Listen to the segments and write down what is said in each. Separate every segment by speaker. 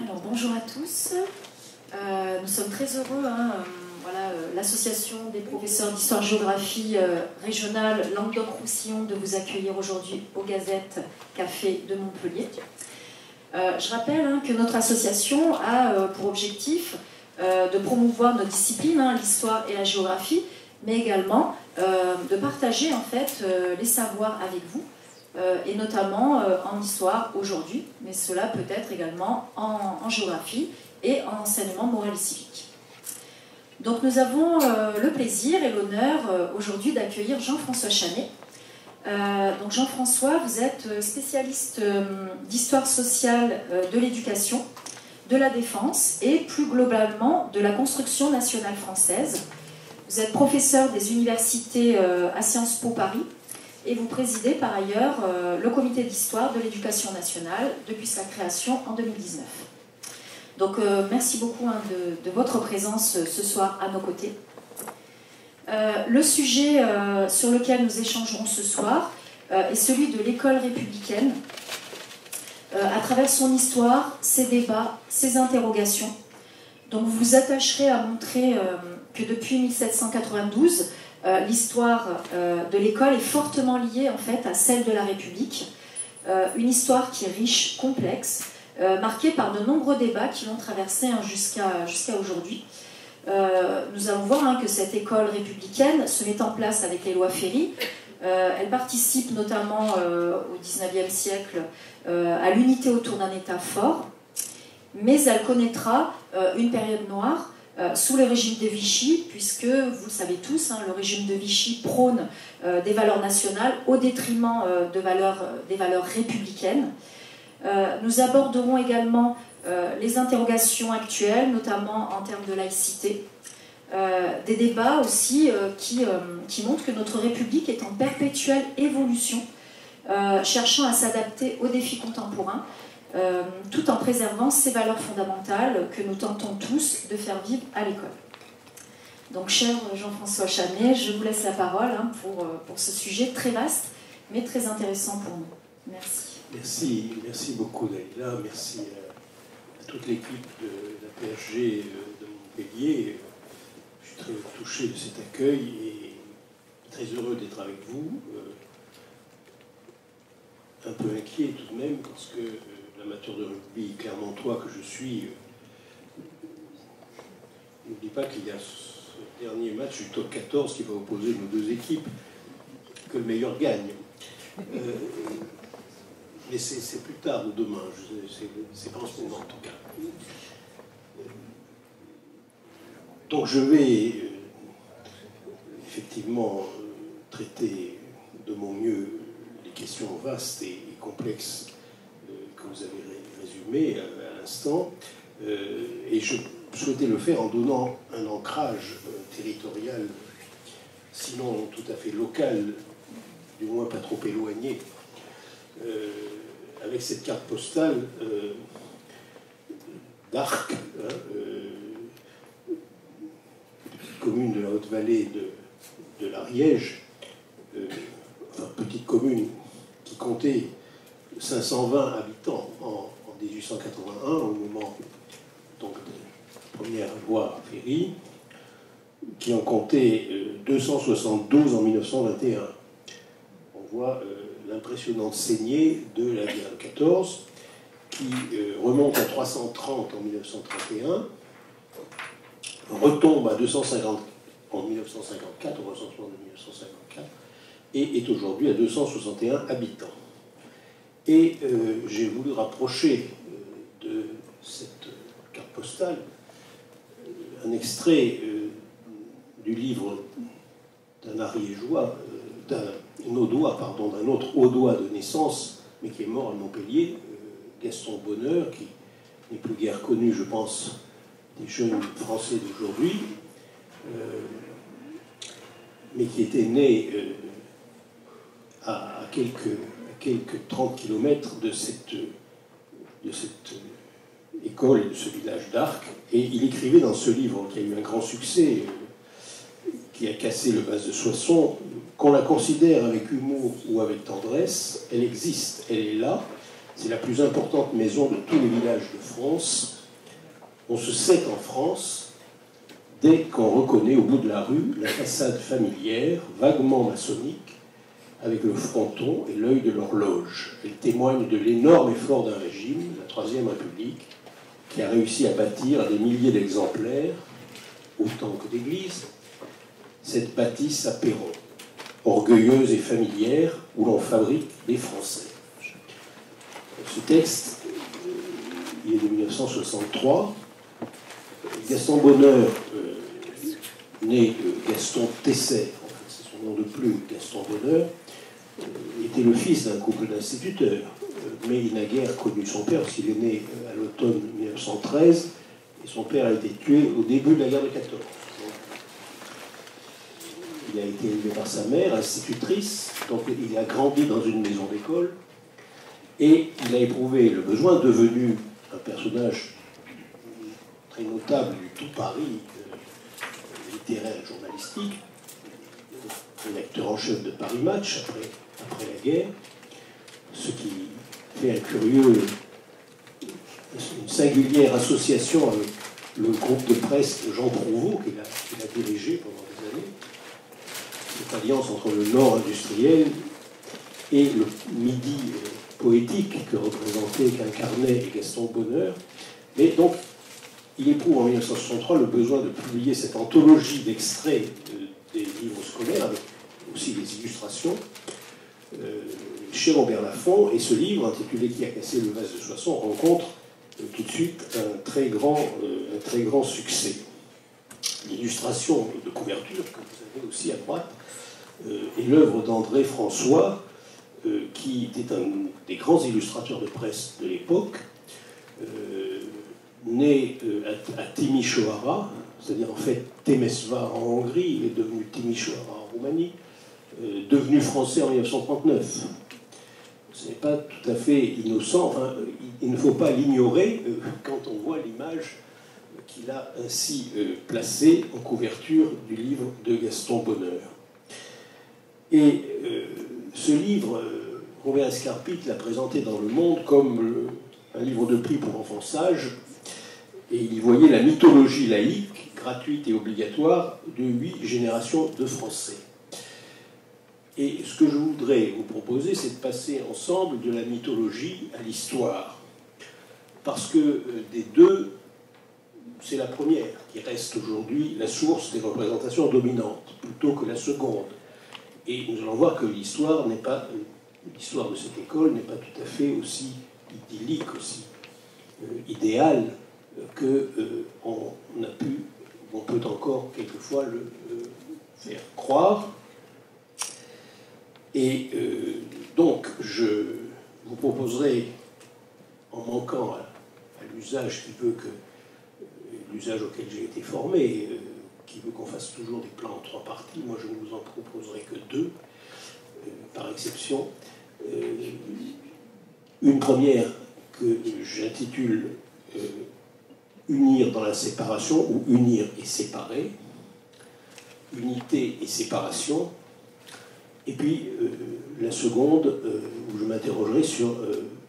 Speaker 1: Alors bonjour à tous, nous sommes très heureux, l'association des professeurs d'histoire-géographie régionale Languedoc-Roussillon de vous accueillir aujourd'hui aux Gazettes Café de Montpellier. Je rappelle que notre association a pour objectif de promouvoir nos disciplines, l'histoire et la géographie, mais également de partager en fait les savoirs avec vous, et notamment en histoire aujourd'hui, mais cela peut être également en géographie et en enseignement moral et civique. Donc nous avons le plaisir et l'honneur aujourd'hui d'accueillir Jean-François Chanet. Donc Jean-François, vous êtes spécialiste d'histoire sociale de l'éducation, de la défense et plus globalement de la construction nationale française. Vous êtes professeur des universités à Sciences Po Paris et vous présidez par ailleurs le comité d'histoire de l'éducation nationale depuis sa création en 2019. Donc merci beaucoup de votre présence ce soir à nos côtés. Le sujet sur lequel nous échangerons ce soir est celui de l'école républicaine, à travers son histoire, ses débats, ses interrogations. Donc vous vous attacherez à montrer que depuis 1792, l'histoire de l'école est fortement liée en fait à celle de la République, une histoire qui est riche, complexe, marquée par de nombreux débats qui l'ont traversée jusqu'à aujourd'hui. Nous allons voir que cette école républicaine se met en place avec les lois Ferry. Elle participe notamment au XIXe siècle à l'unité autour d'un État fort, mais elle connaîtra une période noire sous le régime de Vichy, puisque, vous le savez tous, le régime de Vichy prône des valeurs nationales au détriment des valeurs républicaines. Nous aborderons également les interrogations actuelles, notamment en termes de laïcité. Des débats aussi qui montrent que notre République est en perpétuelle évolution, cherchant à s'adapter aux défis contemporains, tout en préservant ces valeurs fondamentales que nous tentons tous de faire vivre à l'école. Donc, cher Jean-François Chanet, je vous laisse la parole pour ce sujet très vaste, mais très intéressant pour nous. Merci.
Speaker 2: Merci beaucoup Naïla, merci à toute l'équipe de la PHG de Montpellier. Je suis très touché de cet accueil et très heureux d'être avec vous. Un peu inquiet tout de même, parce que l'amateur de rugby clermontois que je suis n'oublie pas qu'il y a ce dernier match du top 14 qui va opposer nos deux équipes, que le meilleur gagne. Mais c'est plus tard ou demain, c'est pas en ce moment en tout cas. Donc je vais effectivement traiter de mon mieux les questions vastes et complexes que vous avez résumées à l'instant, et je souhaitais le faire en donnant un ancrage territorial, sinon tout à fait local, du moins pas trop éloigné, avec cette carte postale d'Arques, commune de la Haute-Vallée de l'Ariège, petite commune qui comptait 520 habitants en 1881, au moment donc, de la première loi Ferry, qui en comptait 272 en 1921. On voit l'impressionnante saignée de la guerre de 14, qui remonte à 330 en 1931, retombe à 250 en 1954, au recensement de 1954, et est aujourd'hui à 261 habitants. Et j'ai voulu rapprocher de cette carte postale un extrait du livre d'un Ariégeois, d'un Audois, pardon, d'un autre Audois de naissance, mais qui est mort à Montpellier, Gaston Bonheur, qui n'est plus guère connu, je pense, des jeunes Français d'aujourd'hui, mais qui était né à quelques 30 kilomètres de cette école et de ce village d'Arques. Et il écrivait dans ce livre, qui a eu un grand succès, qui a cassé le vase de Soissons, qu'on la considère avec humour ou avec tendresse, elle existe, elle est là, C'est la plus importante maison de tous les villages de France. On se sait en France dès qu'on reconnaît au bout de la rue la façade familière, vaguement maçonnique, avec le fronton et l'œil de l'horloge. Elle témoigne de l'énorme effort d'un régime, la Troisième République, qui a réussi à bâtir à des milliers d'exemplaires, autant que d'églises, cette bâtisse à perron, orgueilleuse et familière, où l'on fabrique des Français. Ce texte, il est de 1963. Gaston Bonheur, né Gaston Tesser, en fait, c'est son nom de plume, Gaston Bonheur, était le fils d'un couple d'instituteurs, mais il n'a guère connu son père, parce qu'il est né à l'automne 1913, et son père a été tué au début de la guerre de 14. Il a été élevé par sa mère, institutrice, donc il a grandi dans une maison d'école, et il a éprouvé le besoin, devenu un personnage très notable du tout Paris littéraire et journalistique, rédacteur en chef de Paris Match après la guerre, ce qui fait une singulière association avec le groupe de presse de Jean Prouvost qu'il a dirigé pendant des années, cette alliance entre le Nord industriel et le Midi poétique que représentait, qu'incarnait Gaston Bonheur. Mais donc, il éprouve en 1963 le besoin de publier cette anthologie d'extraits des livres scolaires, avec aussi des illustrations, chez Robert Laffont, et ce livre, intitulé Qui a cassé le vase de Soissons, rencontre tout de suite un très grand succès. L'illustration de couverture, que vous avez aussi à droite, est l'œuvre d'André François, qui était un des grands illustrateurs de presse de l'époque, né à Timișoara, c'est-à-dire en fait Temesvar en Hongrie, il est devenu Timișoara en Roumanie, devenu français en 1939. Ce n'est pas tout à fait innocent, hein. Il ne faut pas l'ignorer quand on voit l'image qu'il a ainsi placée en couverture du livre de Gaston Bonheur. Et ce livre, Robert Escarpit l'a présenté dans Le Monde comme un livre de prix pour enfants sages, et il y voyait la mythologie laïque, gratuite et obligatoire, de 8 générations de Français. Et ce que je voudrais vous proposer, c'est de passer ensemble de la mythologie à l'histoire. Parce que des deux, c'est la première qui reste aujourd'hui la source des représentations dominantes, plutôt que la seconde. Et nous allons voir que l'histoire de cette école n'est pas tout à fait aussi idyllique, aussi idéale que on peut encore quelquefois le faire croire. Et donc, je vous proposerai, en manquant à l'usage l'usage auquel j'ai été formé, qui veut qu'on fasse toujours des plans en 3 parties, moi je ne vous en proposerai que 2, par exception. Une première que j'intitule Unir dans la séparation, ou Unir et séparer, Unité et séparation, et puis la seconde où je m'interrogerai sur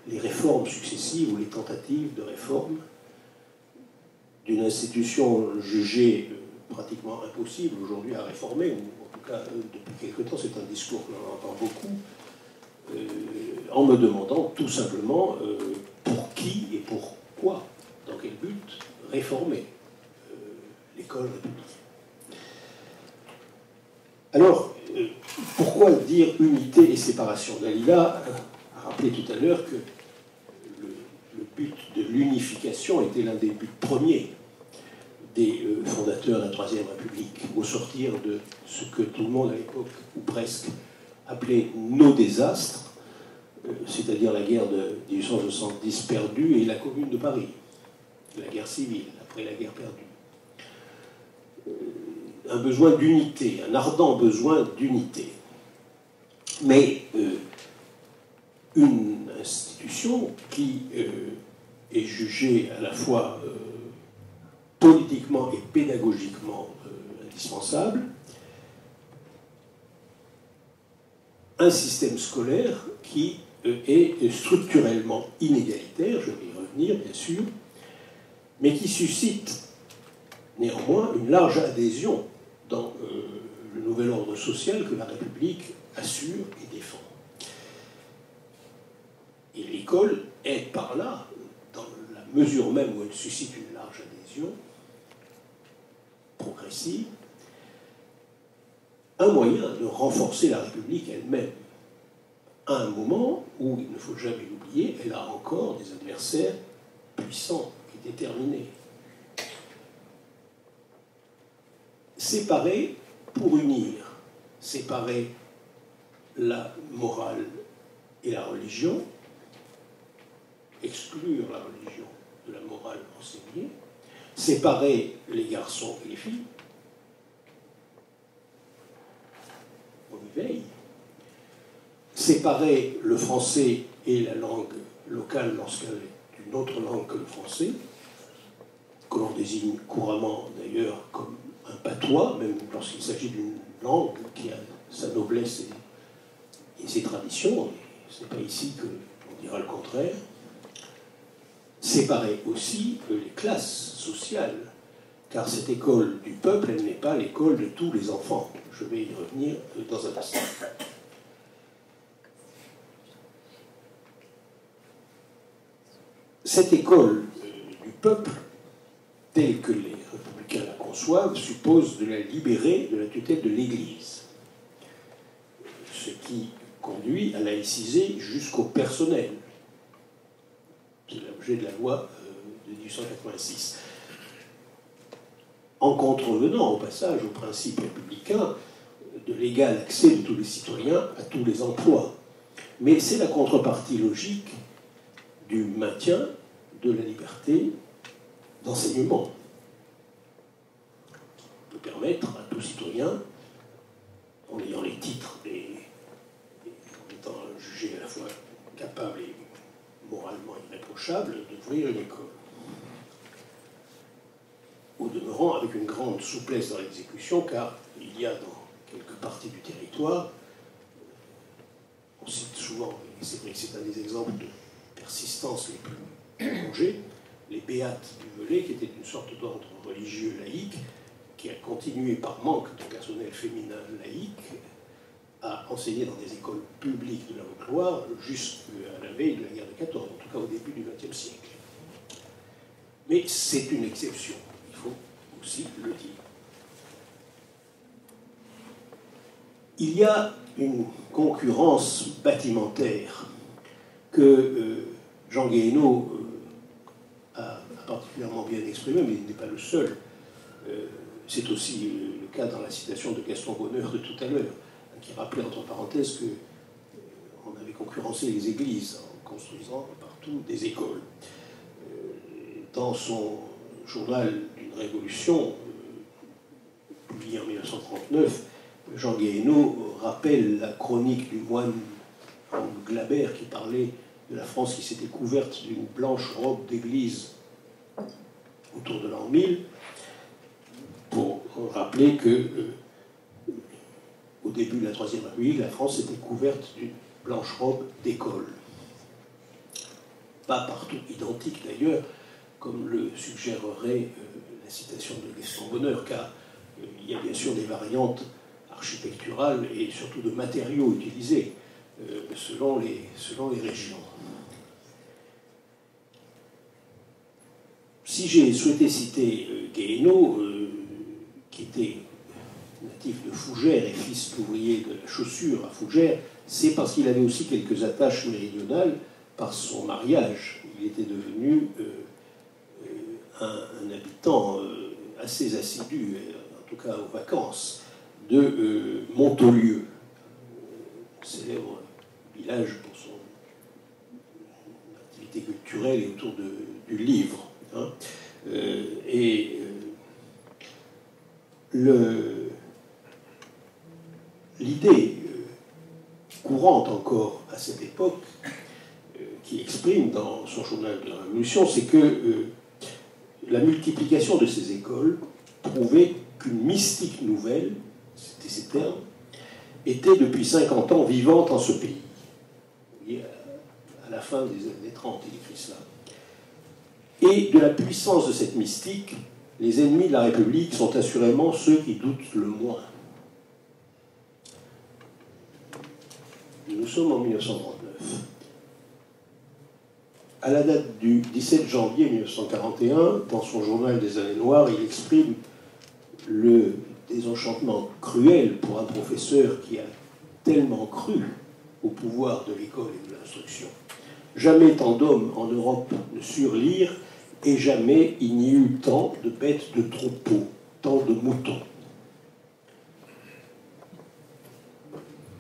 Speaker 2: les réformes successives ou les tentatives de réforme d'une institution jugée pratiquement impossible aujourd'hui à réformer, ou en tout cas depuis quelque temps, c'est un discours que l'on entend beaucoup, en me demandant tout simplement pour qui et pourquoi, dans quel but réformer l'école républicaine. Alors, pourquoi dire unité et séparation? Dalila a rappelé tout à l'heure que le but de l'unification était l'un des buts premiers des fondateurs de la Troisième République, au sortir de ce que tout le monde à l'époque, ou presque, appelait nos désastres, c'est-à-dire la guerre de 1870 perdue et la Commune de Paris, la guerre civile, après la guerre perdue. Un besoin d'unité, un ardent besoin d'unité. Mais une institution qui est jugée à la fois politiquement et pédagogiquement indispensable, un système scolaire qui est structurellement inégalitaire, je vais y revenir bien sûr, mais qui suscite néanmoins une large adhésion dans le nouvel ordre social que la République assure et défend. Et l'école est par là, dans la mesure même où elle suscite une large adhésion progressive, un moyen de renforcer la République elle-même, à un moment où, il ne faut jamais l'oublier, elle a encore des adversaires puissants et déterminés. Séparer pour unir, séparer la morale et la religion, exclure la religion de la morale enseignée, séparer les garçons et les filles, on y veille, séparer le français et la langue locale lorsqu'elle est une autre langue que le français, que l'on désigne couramment d'ailleurs comme un patois, même lorsqu'il s'agit d'une langue qui a sa noblesse et ses traditions, ce n'est pas ici qu'on dira le contraire. Séparer aussi les classes sociales, car cette école du peuple, elle n'est pas l'école de tous les enfants. Je vais y revenir dans un instant. Cette école du peuple, telle que les républicains la conçoivent, suppose de la libérer de la tutelle de l'Église, ce qui conduit à laïciser jusqu'au personnel. C'est l'objet de la loi de 1886. En contrevenant au passage au principe républicain de l'égal accès de tous les citoyens à tous les emplois. Mais c'est la contrepartie logique du maintien de la liberté d'enseignement, qui peut permettre à tout citoyen, en ayant les titres et en étant jugé à la fois capable et moralement irréprochable, d'ouvrir une école. Au demeurant, avec une grande souplesse dans l'exécution, car il y a dans quelques parties du territoire, on cite souvent, et c'est vrai que c'est un des exemples de persistance les plus prolongés, les béates du Velay, qui étaient une sorte d'ordre religieux laïque, qui a continué par manque de personnel féminin laïque à enseigner dans des écoles publiques de la Haute-Loire jusqu'à la veille de la guerre de 14, en tout cas au début du XXe siècle. Mais c'est une exception, il faut aussi le dire. Il y a une concurrence bâtimentaire que Jean Guéhenno a particulièrement bien exprimée, mais il n'est pas le seul. C'est aussi le cas dans la citation de Gaston Bonheur de tout à l'heure, qui rappelait entre parenthèses qu'on avait concurrencé les églises en construisant partout des écoles. Dans son journal d'une révolution, publié en 1939, Jean Guéhenno rappelle la chronique du moine Glabert qui parlait de la France qui s'était couverte d'une blanche robe d'église autour de l'an 1000, pour rappeler que au début de la Troisième République, la France était couverte d'une blanche robe d'école. Pas partout identique d'ailleurs, comme le suggérerait la citation de Gaston Bonheur, car il y a bien sûr des variantes architecturales et surtout de matériaux utilisés selon les régions. Si j'ai souhaité citer Guéhenno, qui était natif de Fougères et fils d'ouvrier de la chaussure à Fougères, c'est parce qu'il avait aussi quelques attaches méridionales par son mariage. Il était devenu un habitant assez assidu, en tout cas aux vacances, de Montaulieu, célèbre village pour son activité culturelle et autour du livre. Hein. L'idée courante encore à cette époque, qui exprime dans son journal de la Révolution, c'est que la multiplication de ces écoles prouvait qu'une mystique nouvelle, c'était ces termes, était depuis 50 ans vivante en ce pays. Vous voyez, fin des années 30, il écrit cela. Et de la puissance de cette mystique, les ennemis de la République sont assurément ceux qui doutent le moins. Nous sommes en 1939. À la date du 17 janvier 1941, dans son journal des années noires, il exprime le désenchantement cruel pour un professeur qui a tellement cru au pouvoir de l'école et de l'instruction. Jamais tant d'hommes en Europe ne surent lire, et jamais il n'y eut tant de bêtes de troupeaux, tant de moutons.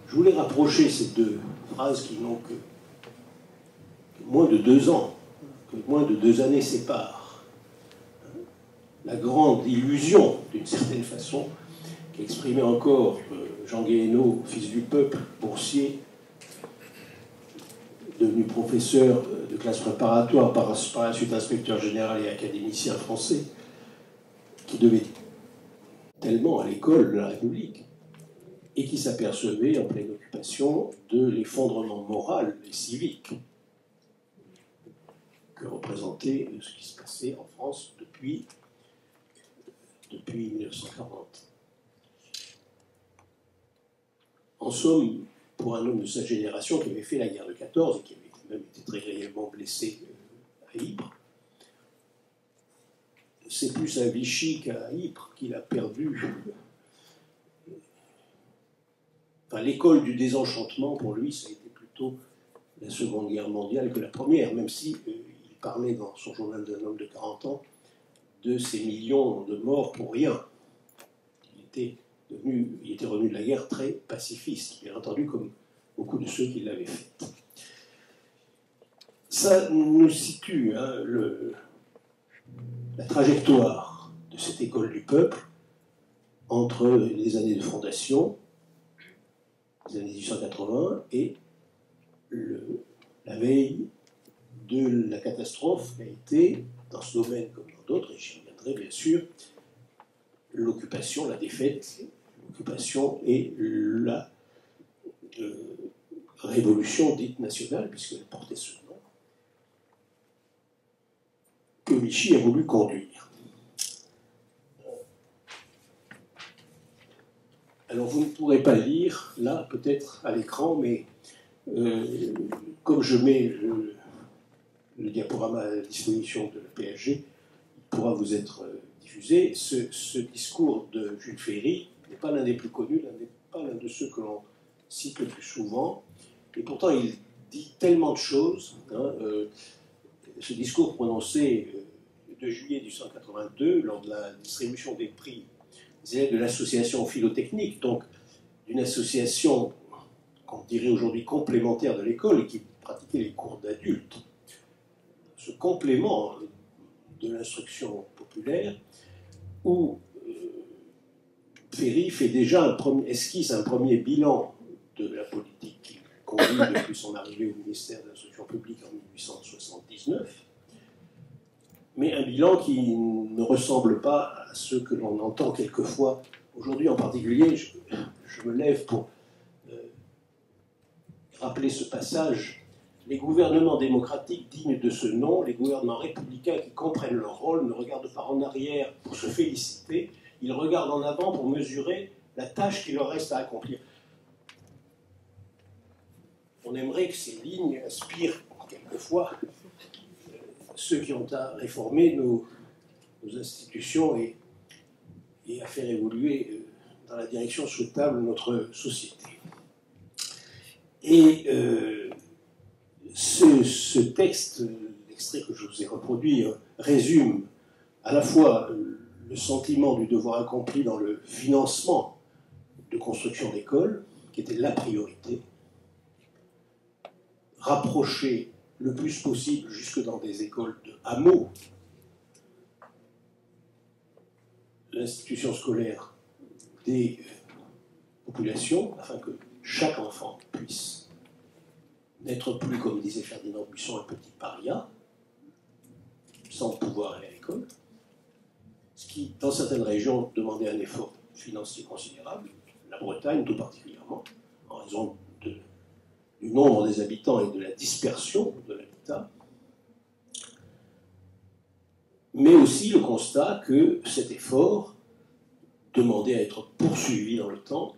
Speaker 2: Je voulais rapprocher ces deux phrases qui n'ont que moins de 2 ans, que moins de 2 années séparent. La grande illusion, d'une certaine façon, qu'exprimait encore Jean Guéhenno, fils du peuple, boursier, devenu professeur de classe préparatoire, par la suite inspecteur général et académicien français, qui devait tellement à l'école de la République, et qui s'apercevait en pleine occupation de l'effondrement moral et civique que représentait ce qui se passait en France depuis 1940. En somme, pour un homme de sa génération qui avait fait la guerre de 14 et qui avait même été très grièvement blessé à Ypres, c'est plus à Vichy qu'à Ypres qu'il a perdu. Enfin, l'école du désenchantement, pour lui, ça a été plutôt la Seconde Guerre mondiale que la Première, même si il parlait dans son journal d'un homme de 40 ans de ces millions de morts pour rien. Il était revenu de la guerre très pacifiste, bien entendu, comme beaucoup de ceux qui l'avaient fait. Ça nous situe la trajectoire de cette école du peuple entre les années de fondation, les années 1880, et la veille de la catastrophe qui a été, dans ce domaine comme dans d'autres, et j'y reviendrai bien sûr, l'occupation, la défaite, l'occupation et la révolution dite nationale, puisqu'elle portait ce nom, que Vichy a voulu conduire. Alors vous ne pourrez pas le lire, là, peut-être à l'écran, mais comme je mets le diaporama à la disposition de la PSG, il pourra vous être diffusé. Ce discours de Jules Ferry n'est pas l'un des plus connus, n'est pas l'un de ceux que l'on cite le plus souvent, et pourtant il dit tellement de choses. Ce discours prononcé le 2 juillet 1882, lors de la distribution des prix des élèves de l'association philotechnique, donc d'une association qu'on dirait aujourd'hui complémentaire de l'école et qui pratiquait les cours d'adultes, ce complément de l'instruction populaire, où Ferry fait déjà esquisse un premier bilan de la politique qu'il conduit depuis son arrivée au ministère de l'Instruction publique en 1879, mais un bilan qui ne ressemble pas à ceux que l'on entend quelquefois. Aujourd'hui en particulier, je me lève pour rappeler ce passage. Les gouvernements démocratiques dignes de ce nom, les gouvernements républicains qui comprennent leur rôle, ne regardent pas en arrière pour se féliciter, ils regardent en avant pour mesurer la tâche qu'il leur reste à accomplir. On aimerait que ces lignes inspirent quelquefois ceux qui ont à réformer nos institutions et à faire évoluer dans la direction souhaitable notre société. Et ce texte, l'extrait que je vous ai reproduit, résume à la fois le sentiment du devoir accompli dans le financement de construction d'écoles, qui était la priorité, rapprocher le plus possible, jusque dans des écoles de hameaux, l'institution scolaire des populations, afin que chaque enfant puisse n'être plus, comme disait Ferdinand Buisson, un petit paria, sans pouvoir aller à l'école, ce qui, dans certaines régions, demandait un effort financier considérable, la Bretagne tout particulièrement, en raison du nombre des habitants et de la dispersion de la l'État, mais aussi le constat que cet effort demandait à être poursuivi dans le temps,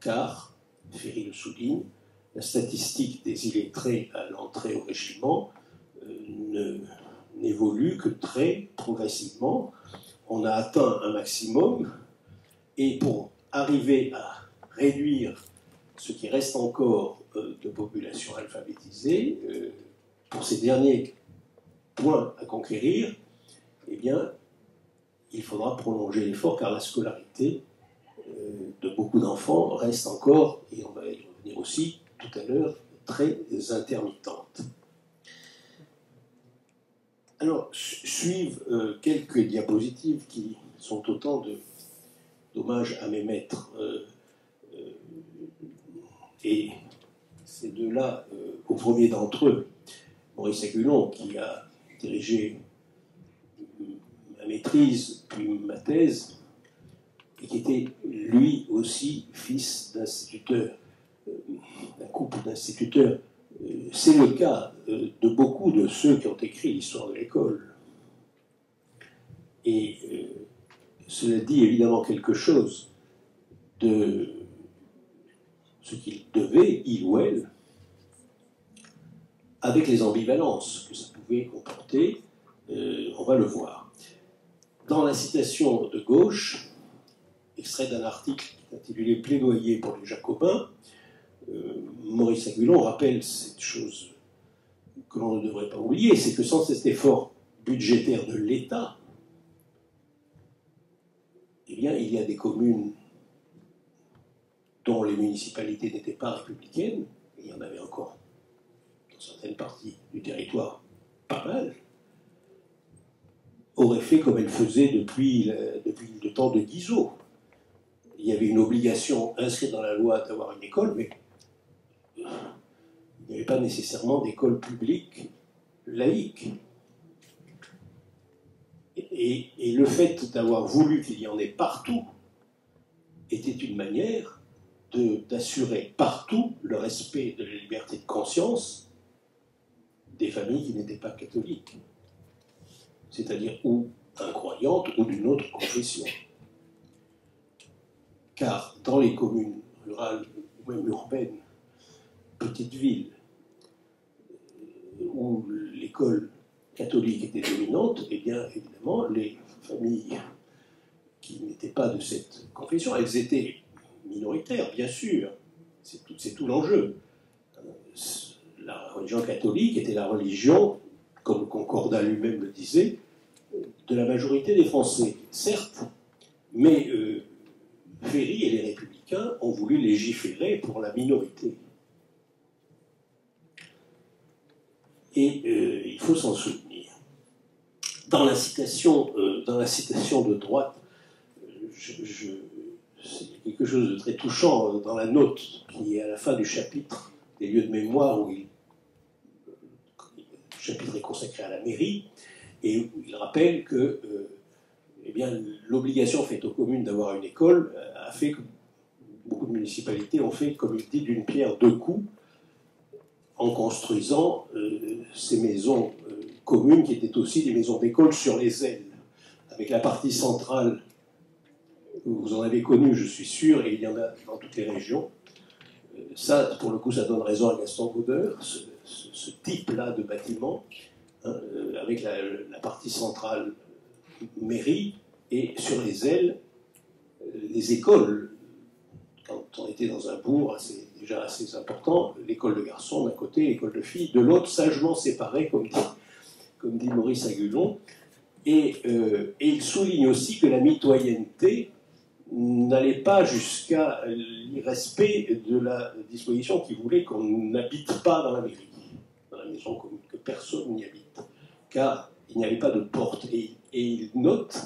Speaker 2: car, Ferry le souligne, la statistique des illettrés à l'entrée au régiment n'évolue que très progressivement. On a atteint un maximum, et pour arriver à réduire ce qui reste encore de population alphabétisée, pour ces derniers points à conquérir, eh bien, il faudra prolonger l'effort, car la scolarité de beaucoup d'enfants reste encore, et on va y revenir aussi tout à l'heure, très intermittente. Alors, suivent quelques diapositives qui sont autant d'hommages à mes maîtres. Et ces deux-là, au premier d'entre eux, Maurice Agulon, qui a dirigé ma maîtrise, puis ma thèse, et qui était lui aussi fils d'instituteur, d'un couple d'instituteurs. C'est le cas de beaucoup de ceux qui ont écrit l'histoire de l'école. Et cela dit évidemment quelque chose de ce qu'il devait, il ou elle, avec les ambivalences que ça pouvait comporter, on va le voir. Dans la citation de gauche, extrait d'un article intitulé « Plaidoyer pour les Jacobins », Maurice Agulon rappelle cette chose que l'on ne devrait pas oublier, c'est que sans cet effort budgétaire de l'État, eh bien, il y a des communes dont les municipalités n'étaient pas républicaines, il y en avait encore dans certaines parties du territoire pas mal, auraient fait comme elles faisaient depuis le temps de Guizot. Il y avait une obligation inscrite dans la loi d'avoir une école, mais il n'y avait pas nécessairement d'école publique laïque. Et le fait d'avoir voulu qu'il y en ait partout était une manière d'assurer partout le respect de la liberté de conscience des familles qui n'étaient pas catholiques, c'est-à-dire ou incroyantes ou d'une autre confession. Car dans les communes rurales ou même urbaines, petites villes, où l'école catholique était dominante, eh bien évidemment les familles qui n'étaient pas de cette confession, elles étaient minoritaires, bien sûr, c'est tout l'enjeu. La religion catholique était la religion, comme le Concordat lui-même le disait, de la majorité des Français, certes, mais Ferry et les Républicains ont voulu légiférer pour la minorité. Et il faut s'en souvenir. Dans la citation de droite, c'est quelque chose de très touchant dans la note qui est à la fin du chapitre des lieux de mémoire, où le chapitre est consacré à la mairie, et où il rappelle que eh bien, l'obligation faite aux communes d'avoir une école a fait que beaucoup de municipalités ont fait, comme il dit, d'une pierre deux coups, en construisant ces maisons communes qui étaient aussi des maisons d'école sur les ailes, avec la partie centrale, vous en avez connu, je suis sûr, et il y en a dans toutes les régions. Ça, pour le coup, ça donne raison à Gaston Goudeur, ce type-là de bâtiment, hein, avec la partie centrale mairie, et sur les ailes, les écoles. Quand on était dans un bourg déjà assez important, l'école de garçons d'un côté, l'école de filles de l'autre, sagement séparées, comme dit Maurice Agulon. Et il souligne aussi que la mitoyenneté n'allait pas jusqu'à l'irrespect de la disposition qui voulait qu'on n'habite pas dans la mairie, dans la maison commune, que personne n'y habite, car il n'y avait pas de porte. Et il note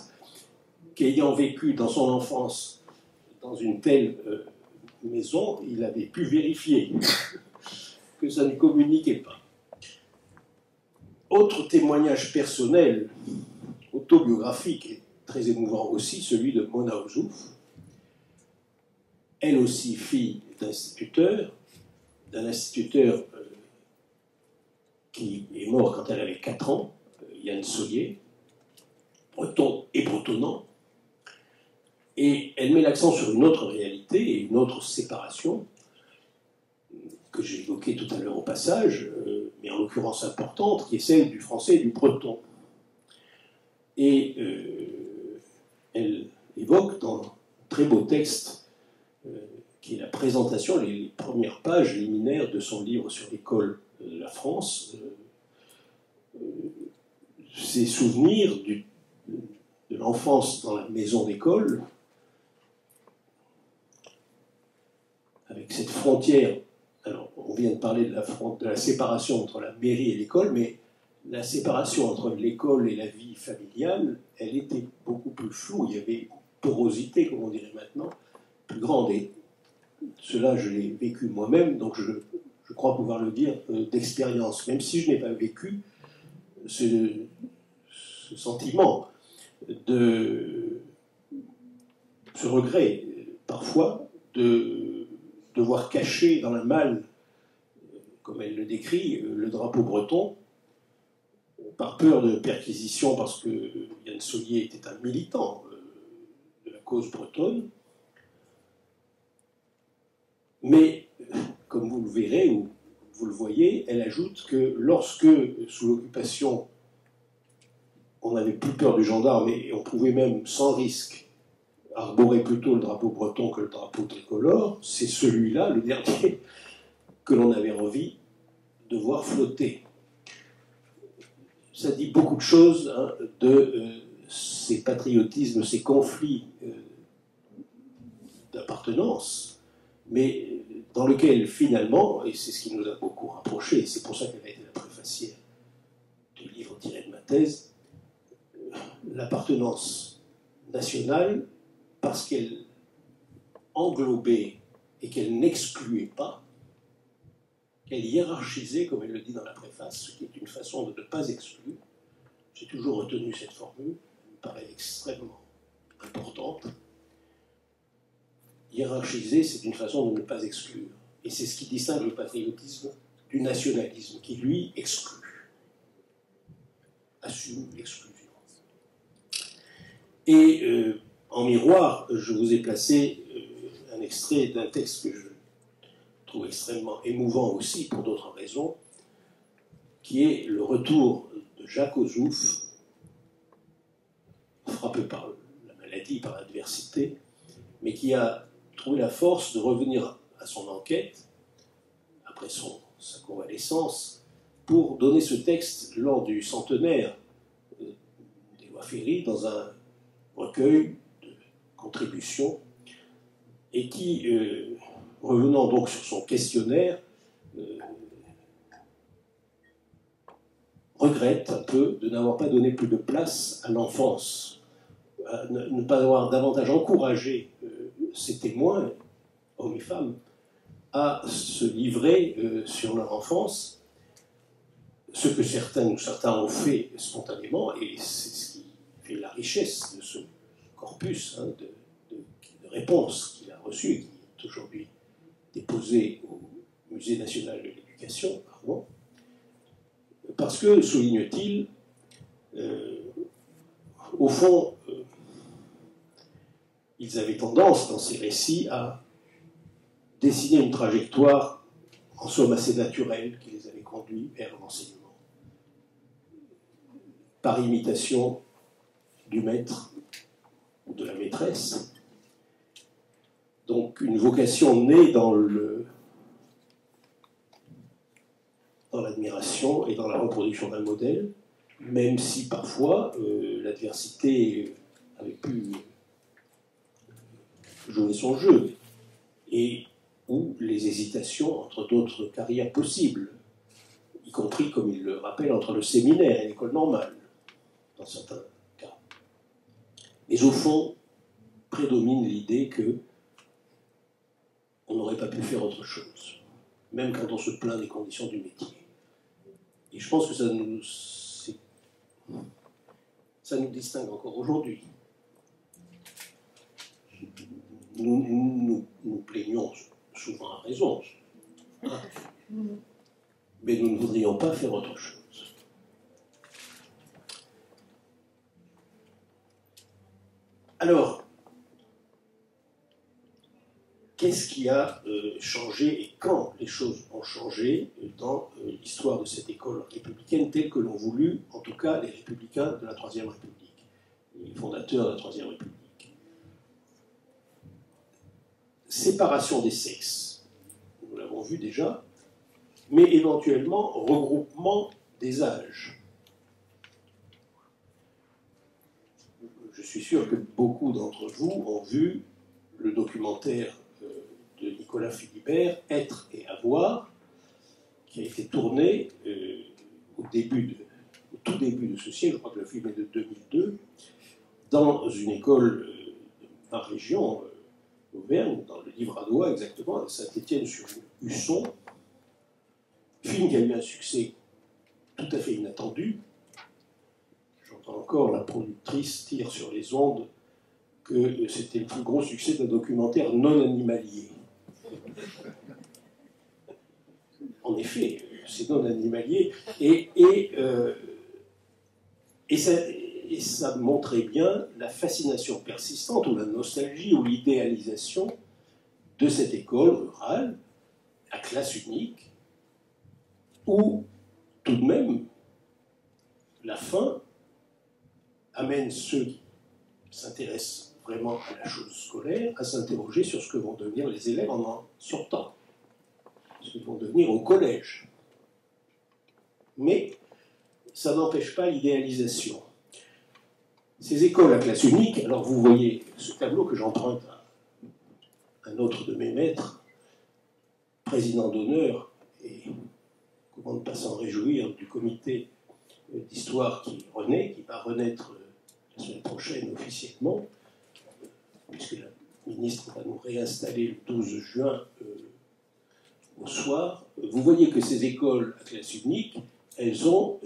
Speaker 2: qu'ayant vécu dans son enfance dans une telle maison, il avait pu vérifier que ça ne communiquait pas. Autre témoignage personnel, autobiographique et très émouvant aussi, celui de Mona Ozouf, elle aussi fille d'un instituteur qui est mort quand elle avait 4 ans, Yann Sollier, breton et bretonnant. Et elle met l'accent sur une autre réalité et une autre séparation que j'ai évoquée tout à l'heure au passage, mais en l'occurrence importante, qui est celle du français et du breton. Et elle évoque dans un très beau texte, qui est la présentation, les premières pages liminaires de son livre sur l'école de la France, ses souvenirs de l'enfance dans la maison d'école, avec cette frontière. Alors, on vient de parler de la séparation entre la mairie et l'école, mais la séparation entre l'école et la vie familiale, elle était beaucoup plus floue. Il y avait une porosité, comme on dirait maintenant, plus grande. Et cela, je l'ai vécu moi-même, donc je crois pouvoir le dire d'expérience. Même si je n'ai pas vécu ce sentiment ce regret, parfois, de devoir cacher dans la malle, comme elle le décrit, le drapeau breton, par peur de perquisition, parce que Yann Sollier était un militant de la cause bretonne. Mais, comme vous le verrez, ou vous le voyez, elle ajoute que lorsque, sous l'occupation, on n'avait plus peur du gendarme et on pouvait même, sans risque, arborer plutôt le drapeau breton que le drapeau tricolore, c'est celui-là, le dernier, que l'on avait envie de voir flotter. Ça dit beaucoup de choses de ces patriotismes, ces conflits d'appartenance, mais dans lequel finalement, et c'est ce qui nous a beaucoup rapprochés, et c'est pour ça qu'elle a été la préfacière du livre tiré de ma thèse, l'appartenance nationale, parce qu'elle englobait et qu'elle n'excluait pas, qu'elle hiérarchisait, comme elle le dit dans la préface, ce qui est une façon de ne pas exclure. J'ai toujours retenu cette formule, elle me paraît extrêmement importante. Hiérarchiser, c'est une façon de ne pas exclure. Et c'est ce qui distingue le patriotisme du nationalisme, qui lui exclut, assume l'exclusion. Et en miroir, je vous ai placé un extrait d'un texte que je trouve extrêmement émouvant aussi, pour d'autres raisons, qui est le retour de Jacques Ozouf, frappé par la maladie, par l'adversité, mais qui a trouvé la force de revenir à son enquête, après sa convalescence, pour donner ce texte lors du centenaire des lois Ferry, dans un recueil de contributions, et qui, revenant donc sur son questionnaire, regrette un peu de n'avoir pas donné plus de place à l'enfance, à ne pas avoir davantage encouragé ses témoins, hommes et femmes, à se livrer sur leur enfance, ce que certains ont fait spontanément, et c'est ce qui fait la richesse de ce corpus de réponses qu'il a reçu et qui est aujourd'hui déposé au Musée national de l'éducation, pardon, parce que, souligne-t-il, au fond, ils avaient tendance, dans ces récits, à dessiner une trajectoire, en somme assez naturelle, qui les avait conduits vers l'enseignement. Par imitation du maître ou de la maîtresse. Donc une vocation née dans l'admiration et dans la reproduction d'un modèle, même si parfois l'adversité avait pu jouer son jeu, et ou les hésitations entre d'autres carrières possibles, y compris, comme il le rappelle, entre le séminaire et l'école normale, dans certains cas. Mais au fond, prédomine l'idée que on n'aurait pas pu faire autre chose, même quand on se plaint des conditions du métier. Et je pense que ça nous distingue encore aujourd'hui. Nous plaignons souvent à raison, mais nous ne voudrions pas faire autre chose. Alors, qu'est-ce qui a changé et quand les choses ont changé dans l'histoire de cette école républicaine telle que l'ont voulu, en tout cas, les républicains de la Troisième République, les fondateurs de la Troisième République? Séparation des sexes, nous l'avons vu déjà, mais éventuellement regroupement des âges. Je suis sûr que beaucoup d'entre vous ont vu le documentaire de Nicolas Philibert, Être et avoir, qui a été tourné au tout début de ce siècle, je crois que le film est de 2002, dans une école en région, Auvergne, dans le Livradois exactement, à Saint-Étienne-sur-Husson. Film qui a eu un succès tout à fait inattendu. J'entends encore la productrice dire sur les ondes que c'était le plus gros succès d'un documentaire non animalier. En effet, c'est non animalier, et ça montrait bien la fascination persistante, ou la nostalgie, ou l'idéalisation de cette école rurale, à classe unique, où tout de même la fin amène ceux qui s'intéressent vraiment à la chose scolaire à s'interroger sur ce que vont devenir les élèves en sortant, ce qu'ils vont devenir au collège. Mais ça n'empêche pas l'idéalisation. Ces écoles à classe unique, alors vous voyez ce tableau que j'emprunte à un autre de mes maîtres, président d'honneur, et comment ne pas s'en réjouir, du comité d'histoire qui renaît, qui va renaître la semaine prochaine officiellement, puisque la ministre va nous réinstaller le 12 juin au soir. Vous voyez que ces écoles à classe unique, elles ont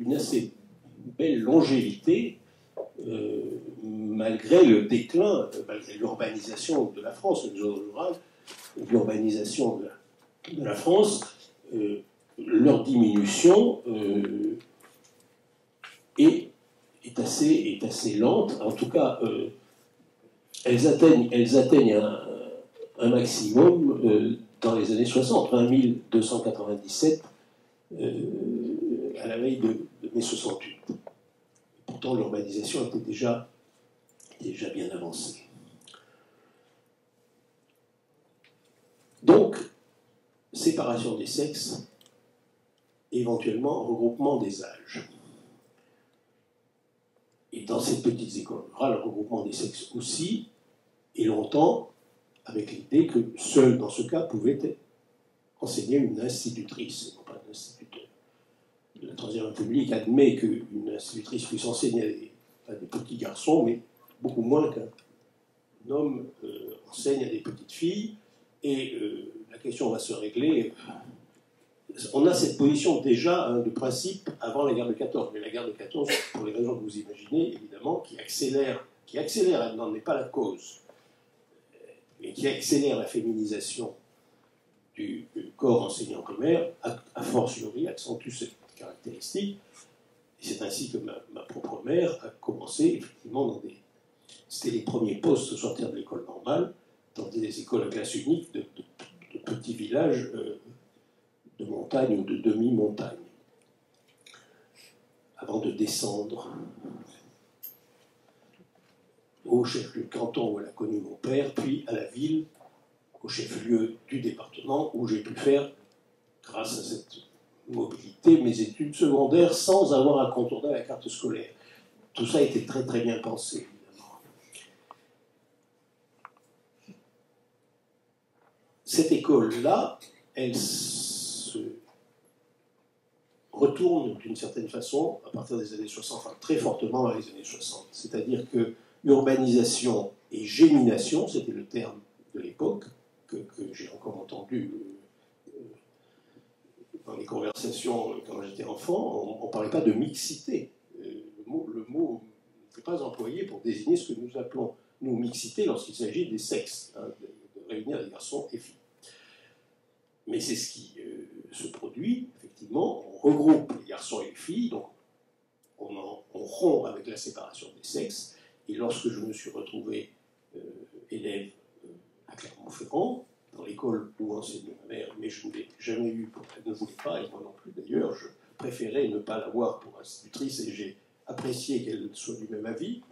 Speaker 2: une assez belle longévité, malgré le déclin, malgré l'urbanisation de la France, une zone rurale, l'urbanisation de la France, leur diminution est assez lente. En tout cas, elles atteignent un maximum dans les années 60, 1297, à la veille de mai 68. Pourtant, l'urbanisation était déjà bien avancée. Donc, séparation des sexes, éventuellement regroupement des âges. Et dans ces petites écoles rurales, le regroupement des sexes aussi, et longtemps, avec l'idée que seule, dans ce cas, pouvait enseigner une institutrice, et non pas un instituteur. La Troisième République admet qu'une institutrice puisse enseigner à des petits garçons, mais beaucoup moins qu'un homme enseigne à des petites filles, et la question va se régler. On a cette position déjà de principe avant la guerre de 14, mais la guerre de 14, pour les raisons que vous imaginez, évidemment, qui accélère, elle n'en est pas la cause, mais qui accélère la féminisation du corps enseignant primaire, a fortiori accentue cette caractéristique. Et c'est ainsi que ma propre mère a commencé, effectivement, c'était les premiers postes au sortir de l'école normale, dans des écoles à classe unique de petits villages de montagne ou de demi-montagne, avant de descendre au chef-lieu de canton où elle a connu mon père, puis à la ville, au chef-lieu du département, où j'ai pu faire, grâce à cette mobilité, mes études secondaires sans avoir à contourner la carte scolaire. Tout ça a été très très bien pensé, évidemment. Cette école-là, elle se retourne d'une certaine façon à partir des années 60, enfin très fortement dans les années 60. C'est-à-dire que urbanisation et gémination, c'était le terme de l'époque, que j'ai encore entendu dans les conversations quand j'étais enfant, on ne parlait pas de mixité. Le mot n'était pas employé pour désigner ce que nous appelons, nous, mixité lorsqu'il s'agit des sexes, hein, de réunir des garçons et filles. Mais c'est ce qui se produit, effectivement, effectivement, on regroupe les garçons et les filles, donc on rompt avec la séparation des sexes. Et lorsque je me suis retrouvé élève à Clermont-Ferrand, dans l'école où enseignait ma mère, mais je ne l'ai jamais eu, elle ne voulait pas, et moi non plus d'ailleurs, je préférais ne pas l'avoir pour institutrice, et j'ai apprécié qu'elle soit du même avis.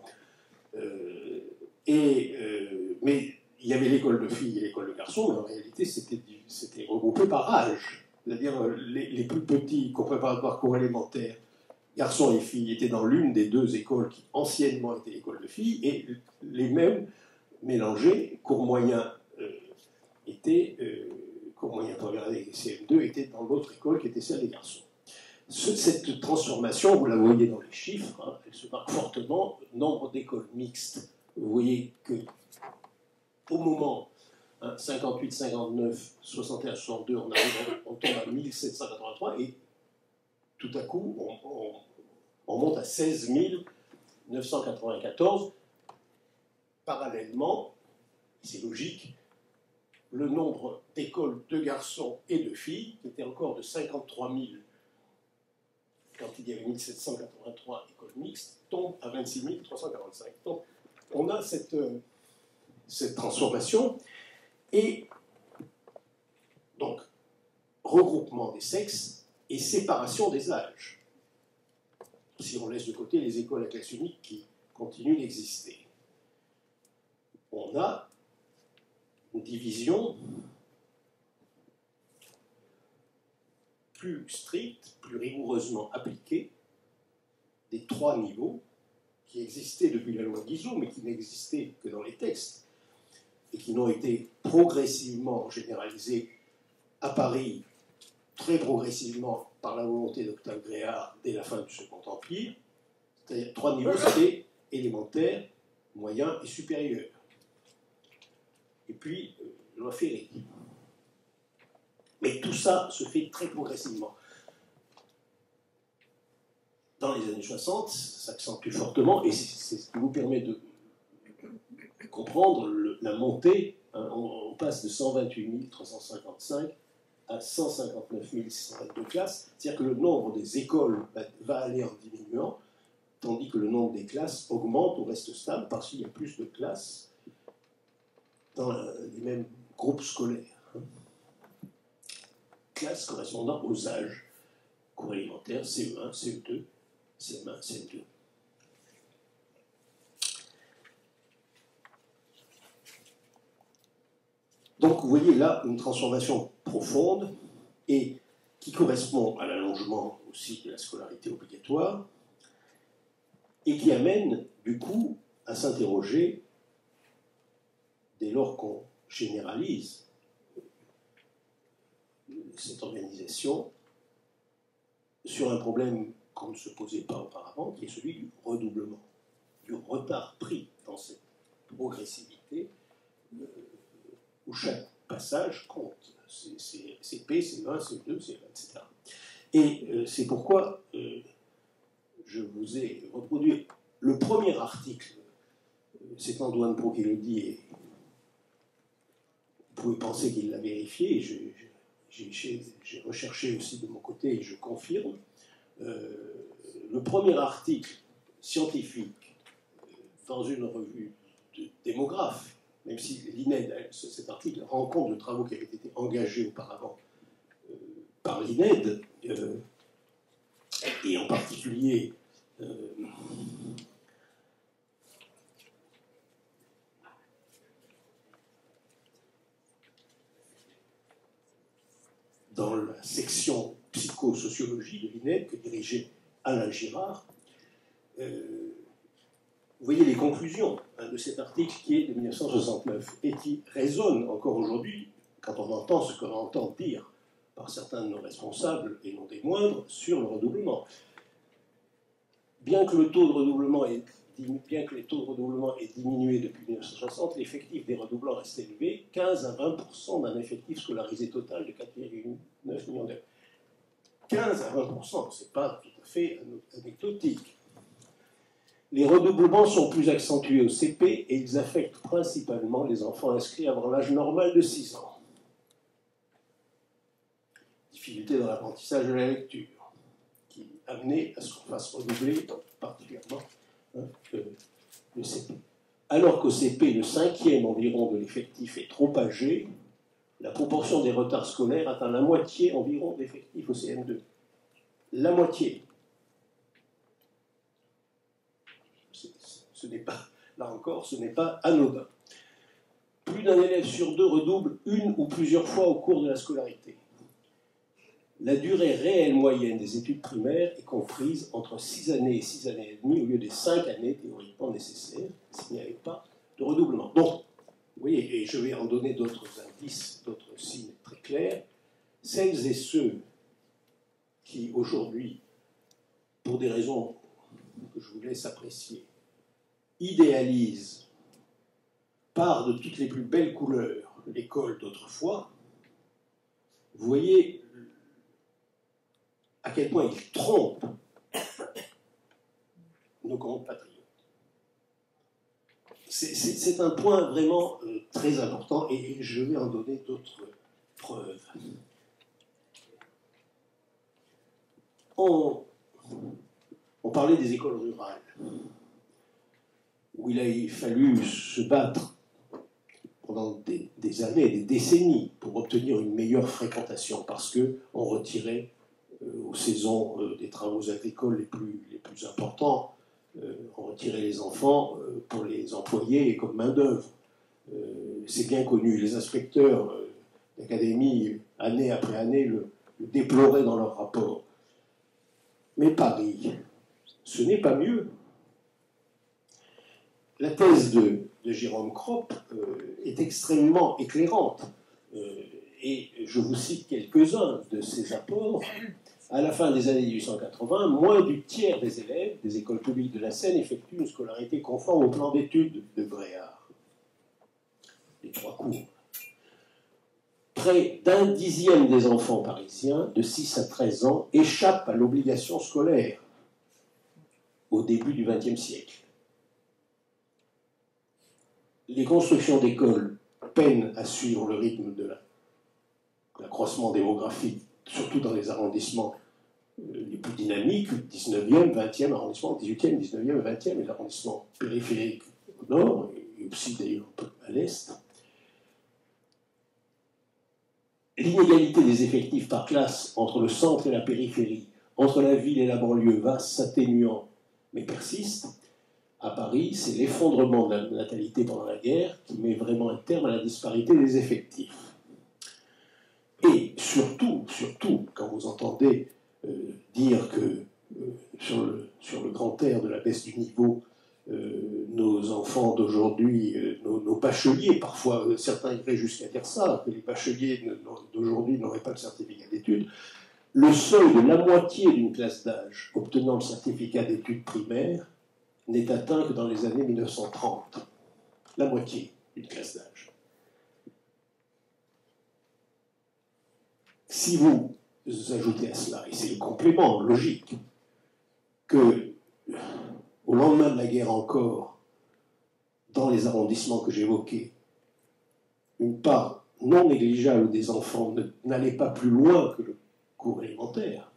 Speaker 2: Mais il y avait l'école de filles et l'école de garçons, mais en réalité c'était regroupé par âge. C'est-à-dire les plus petits, cours préparatoires, cours élémentaires, garçons et filles étaient dans l'une des deux écoles qui anciennement étaient l'école de filles, et les mêmes mélangés, cours moyen cours moyen programmé et CM2 étaient dans l'autre école qui était celle des garçons. Cette transformation, vous la voyez dans les chiffres, hein, elle se marque fortement. Nombre d'écoles mixtes, vous voyez que au moment 58, 59, 61, 62, on tombe à 1783 et tout à coup on monte à 16 994. Parallèlement, c'est logique, le nombre d'écoles de garçons et de filles, qui était encore de 53 000 quand il y avait 1783 écoles mixtes, tombe à 26 345. Donc on a cette transformation, et donc regroupement des sexes et séparation des âges, si on laisse de côté les écoles à classe unique qui continuent d'exister. On a une division plus stricte, plus rigoureusement appliquée des trois niveaux qui existaient depuis la loi Guizot, mais qui n'existaient que dans les textes, et qui n'ont été progressivement généralisés à Paris, très progressivement par la volonté d'Octave Gréard dès la fin du Second Empire. C'est-à-dire trois niveaux, c'était élémentaire, moyen et supérieur. Et puis, loi Ferré. Mais tout ça se fait très progressivement. Dans les années 60, ça s'accentue fortement, et c'est ce qui vous permet de comprendre la montée. Hein, on passe de 128 355 à 159 622 classes, c'est-à-dire que le nombre des écoles va aller en diminuant, tandis que le nombre des classes augmente ou reste stable, parce qu'il y a plus de classes dans les mêmes groupes scolaires. Classes correspondant aux âges. Cours élémentaire, CE1, CE2, CM1, CM2. Donc vous voyez là une transformation profonde et qui correspond à l'allongement aussi de la scolarité obligatoire et qui amène du coup à s'interroger, dès lors qu'on généralise cette organisation, sur un problème qu'on ne se posait pas auparavant, qui est celui du redoublement, du retard pris dans cette progressivité où chaque passage compte. C'est P, c'est 1, c'est 2, c'est 1, etc. Et c'est pourquoi je vous ai reproduit le premier article. C'est Antoine Pro qui le dit, et vous pouvez penser qu'il l'a vérifié. J'ai recherché aussi de mon côté et je confirme. Le premier article scientifique dans une revue de démographes, même si l'INED, cet article rend compte de travaux qui avaient été engagés auparavant par l'INED, et en particulier dans la section psychosociologie de l'INED que dirigeait Alain Girard. Vous voyez les conclusions de cet article qui est de 1969 et qui résonne encore aujourd'hui quand on entend ce qu'on entend dire par certains de nos responsables, et non des moindres, sur le redoublement. Bien que les taux de redoublement aient diminué depuis 1960, l'effectif des redoublants reste élevé, 15 à 20% d'un effectif scolarisé total de 4,9 millions d'élèves. 15 à 20%, ce n'est pas tout à fait anecdotique. Les redoublements sont plus accentués au CP et ils affectent principalement les enfants inscrits avant l'âge normal de 6 ans. difficultés dans l'apprentissage de la lecture, qui amenaient à ce qu'on fasse redoubler particulièrement le CP. Alors qu'au CP, le 5e environ de l'effectif est trop âgé, la proportion des retards scolaires atteint la moitié environ de l'effectif au CM2. La moitié. Ce n'est pas, là encore, ce n'est pas anodin. Plus d'un élève sur deux redouble une ou plusieurs fois au cours de la scolarité. La durée réelle moyenne des études primaires est comprise entre 6 années et 6 années et demie au lieu des 5 années théoriquement nécessaires s'il n'y avait pas de redoublement. Donc, vous voyez, et je vais en donner d'autres indices, d'autres signes très clairs, celles et ceux qui aujourd'hui, pour des raisons que je vous laisse apprécier, idéalisent par de toutes les plus belles couleurs l'école d'autrefois, vous voyez à quel point ils trompent nos compatriotes. C'est un point vraiment très important et je vais en donner d'autres preuves. On parlait des écoles rurales, où il a fallu se battre pendant des années, des décennies, pour obtenir une meilleure fréquentation, parce qu'on retirait aux saisons des travaux agricoles les plus importants, on retirait les enfants pour les employer comme main-d'œuvre. C'est bien connu. Les inspecteurs d'académie, année après année, le déploraient dans leur rapport. Mais Paris, ce n'est pas mieux. La thèse de Jérôme Kropp est extrêmement éclairante. Et je vous cite quelques-uns de ses apports. À la fin des années 1880, moins du tiers des élèves des écoles publiques de la Seine effectuent une scolarité conforme au plan d'études de Bréard. Les 3 cours. Près d'un dixième des enfants parisiens de 6 à 13 ans échappent à l'obligation scolaire au début du XXe siècle. Les constructions d'écoles peinent à suivre le rythme de l'accroissement démographique, surtout dans les arrondissements les plus dynamiques, 19e, 20e arrondissement, 18e, 19e, 20e, et l'arrondissement périphérique au nord, et aussi d'ailleurs un peu à l'est. L'inégalité des effectifs par classe entre le centre et la périphérie, entre la ville et la banlieue, va s'atténuant, mais persiste. À Paris, c'est l'effondrement de la natalité pendant la guerre qui met vraiment un terme à la disparité des effectifs. Et surtout, quand vous entendez dire que sur le grand air de la baisse du niveau, nos enfants d'aujourd'hui, nos bacheliers, parfois certains iraient jusqu'à dire ça, que les bacheliers d'aujourd'hui n'auraient pas de certificat d'études, le seuil de la moitié d'une classe d'âge obtenant le certificat d'études primaires n'est atteint que dans les années 1930. La moitié d'une classe d'âge. Si vous ajoutez à cela, et c'est le complément logique, que au lendemain de la guerre encore, dans les arrondissements que j'évoquais, une part non négligeable des enfants n'allait pas plus loin que le cours élémentaire,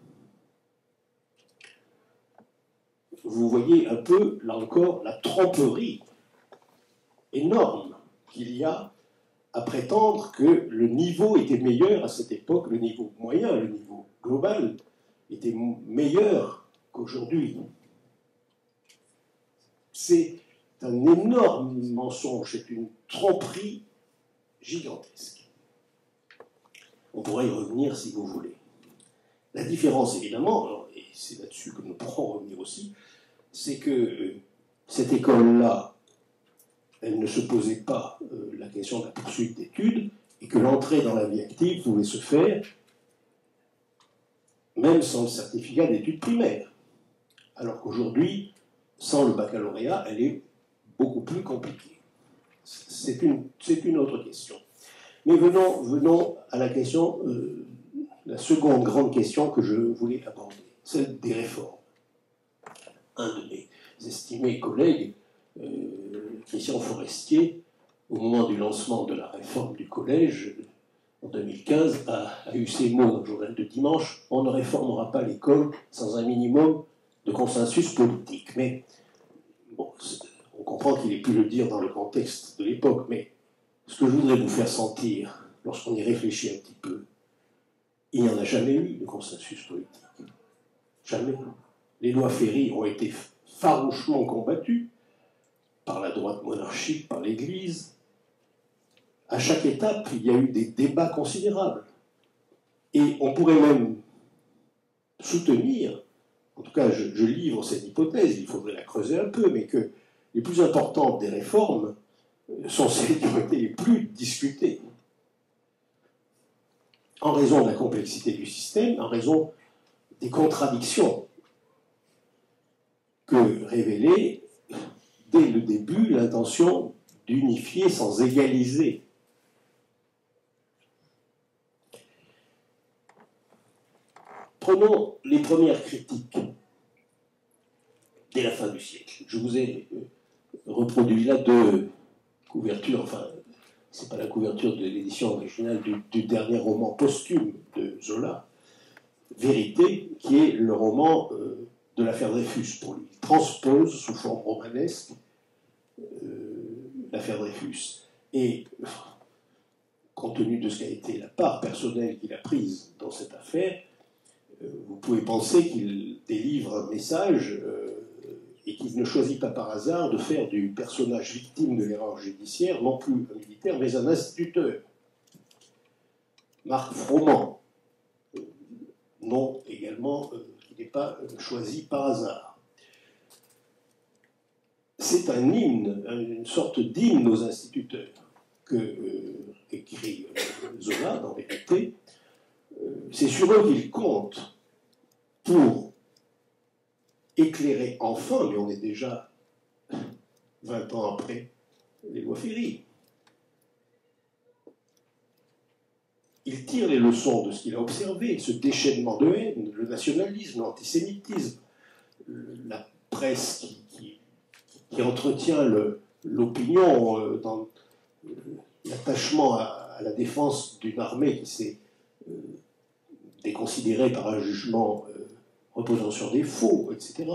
Speaker 2: vous voyez un peu, là encore, la tromperie énorme qu'il y a à prétendre que le niveau était meilleur à cette époque, le niveau moyen, le niveau global, était meilleur qu'aujourd'hui. C'est un énorme mensonge, c'est une tromperie gigantesque. On pourrait y revenir si vous voulez. La différence, évidemment, et c'est là-dessus que nous pourrons revenir aussi, c'est que cette école-là, elle ne se posait pas la question de la poursuite d'études, et que l'entrée dans la vie active pouvait se faire même sans le certificat d'études primaires. Alors qu'aujourd'hui, sans le baccalauréat, elle est beaucoup plus compliquée. C'est une autre question. Mais venons à la question, la seconde grande question que je voulais aborder, celle des réformes. Un de mes estimés collègues, Christian Forestier, au moment du lancement de la réforme du collège, en 2015, a eu ces mots dans le journal de dimanche: on ne réformera pas l'école sans un minimum de consensus politique. Mais bon, on comprend qu'il ait pu le dire dans le contexte de l'époque, mais ce que je voudrais vous faire sentir, lorsqu'on y réfléchit un petit peu, il n'y en a jamais eu de consensus politique. Jamais. Les lois Ferry ont été farouchement combattues par la droite monarchique, par l'Église. À chaque étape, il y a eu des débats considérables. Et on pourrait même soutenir, en tout cas je livre cette hypothèse, il faudrait la creuser un peu, mais que les plus importantes des réformes sont celles qui ont été les plus discutées. En raison de la complexité du système, en raison des contradictions que révélait dès le début l'intention d'unifier sans égaliser. Prenons les premières critiques dès la fin du siècle. Je vous ai reproduit là deux couvertures, enfin, c'est pas la couverture de l'édition originale du dernier roman posthume de Zola, Vérité, qui est le roman de l'affaire Dreyfus pour lui. Il transpose sous forme romanesque l'affaire Dreyfus. Et compte tenu de ce qu'a été la part personnelle qu'il a prise dans cette affaire, vous pouvez penser qu'il délivre un message et qu'il ne choisit pas par hasard de faire du personnage victime de l'erreur judiciaire non plus un militaire, mais un instituteur. Marc Froment, nom également qui n'est pas choisi par hasard. C'est un hymne, une sorte d'hymne aux instituteurs que écrit Zola dans Vérité. C'est sur eux qu'il compte pour éclairer enfin, mais on est déjà 20 ans après les lois Ferry. Il tire les leçons de ce qu'il a observé, ce déchaînement de haine, le nationalisme, l'antisémitisme, la presse qui entretient l'opinion dans l'attachement à la défense d'une armée qui s'est déconsidérée par un jugement reposant sur des faux, etc.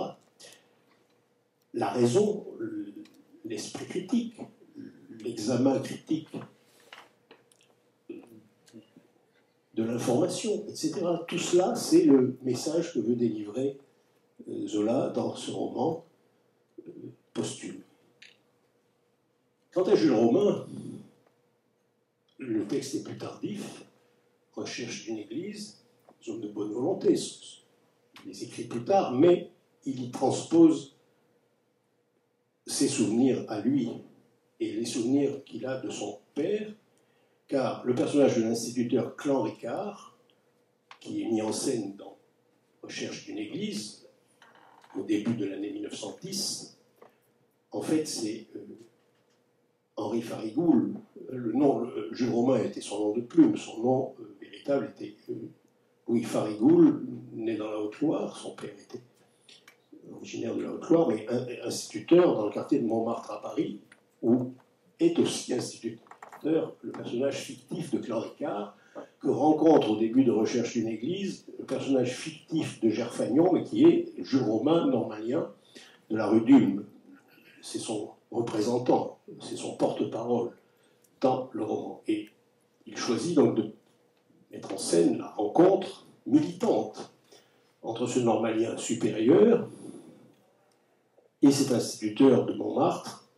Speaker 2: La raison, l'esprit critique, l'examen critique de l'information, etc. Tout cela, c'est le message que veut délivrer Zola dans ce roman posthume. Quant à Jules Romain, le texte est plus tardif, Recherche d'une église, zone de bonne volonté, il les écrit plus tard, mais il y transpose ses souvenirs à lui et les souvenirs qu'il a de son père, car le personnage de l'instituteur Clan Ricard, qui est mis en scène dans Recherche d'une église, au début de l'année 1910, en fait c'est Henri Farigoul. Le nom, Jules Romain était son nom de plume, son nom véritable était Louis Farigoul, né dans la Haute-Loire, son père était originaire de la Haute-Loire, mais instituteur dans le quartier de Montmartre à Paris, où est aussi instituteur le personnage fictif de Clan Ricard, que rencontre au début de Recherche d'une église le personnage fictif de Gerfagnon, mais qui est Jules Romain, normalien, de la rue d'Ulm. C'est son représentant, c'est son porte-parole dans le roman. Et il choisit donc de mettre en scène la rencontre militante entre ce normalien supérieur et cet instituteur de Montmartre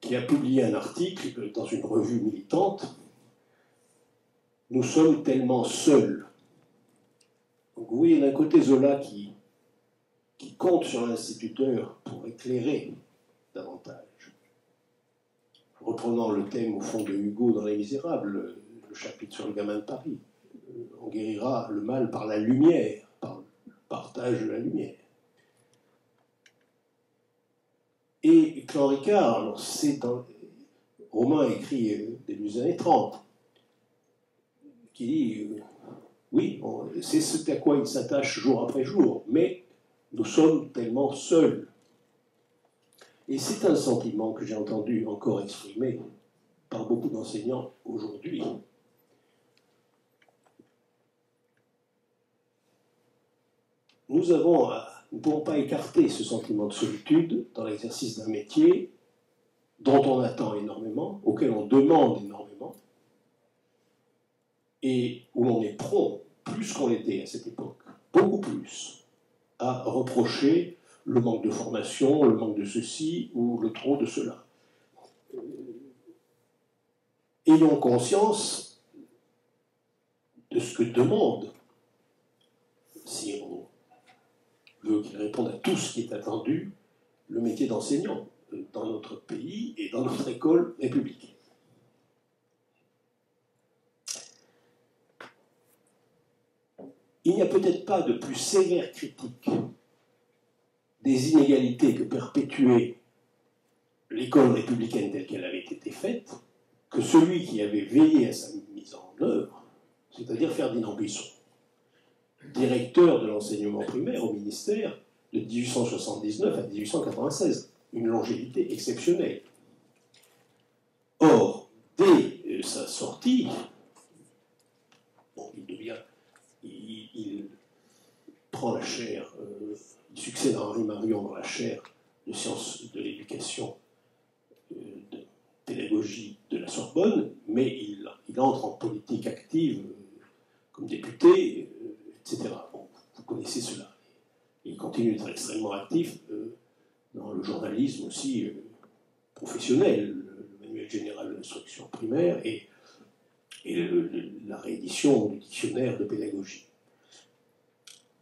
Speaker 2: qui a publié un article dans une revue militante. Nous sommes tellement seuls. Donc vous voyez d'un côté Zola qui compte sur l'instituteur pour éclairer davantage. Reprenant le thème au fond de Hugo dans Les Misérables, le chapitre sur le gamin de Paris, on guérira le mal par la lumière, par le partage de la lumière. Et Clan Ricard, alors c'est dans Romain écrit début des années 30, qui dit oui, c'est ce à quoi il s'attache jour après jour, mais nous sommes tellement seuls. Et c'est un sentiment que j'ai entendu encore exprimé par beaucoup d'enseignants aujourd'hui. nous ne pouvons pas écarter ce sentiment de solitude dans l'exercice d'un métier dont on attend énormément, auquel on demande énormément, et où on est prompt, plus qu'on l'était à cette époque, beaucoup plus, à reprocher le manque de formation, le manque de ceci ou le trop de cela. Ayons conscience de ce que demande, si on veut qu'il réponde à tout ce qui est attendu, le métier d'enseignant dans notre pays et dans notre école républicaine. Il n'y a peut-être pas de plus sévère critique des inégalités que perpétuait l'école républicaine telle qu'elle avait été faite que celui qui avait veillé à sa mise en œuvre, c'est-à-dire Ferdinand Buisson, directeur de l'enseignement primaire au ministère de 1879 à 1896, une longévité exceptionnelle. Or, dès sa sortie, bon, il prend la chaire, il succède à Henri Marion dans la chaire de sciences de l'éducation, de pédagogie de la Sorbonne, mais il entre en politique active comme député, etc. Bon, vous connaissez cela. Il continue d'être extrêmement actif dans le journalisme aussi professionnel, le manuel général de l'instruction primaire et la réédition du dictionnaire de pédagogie.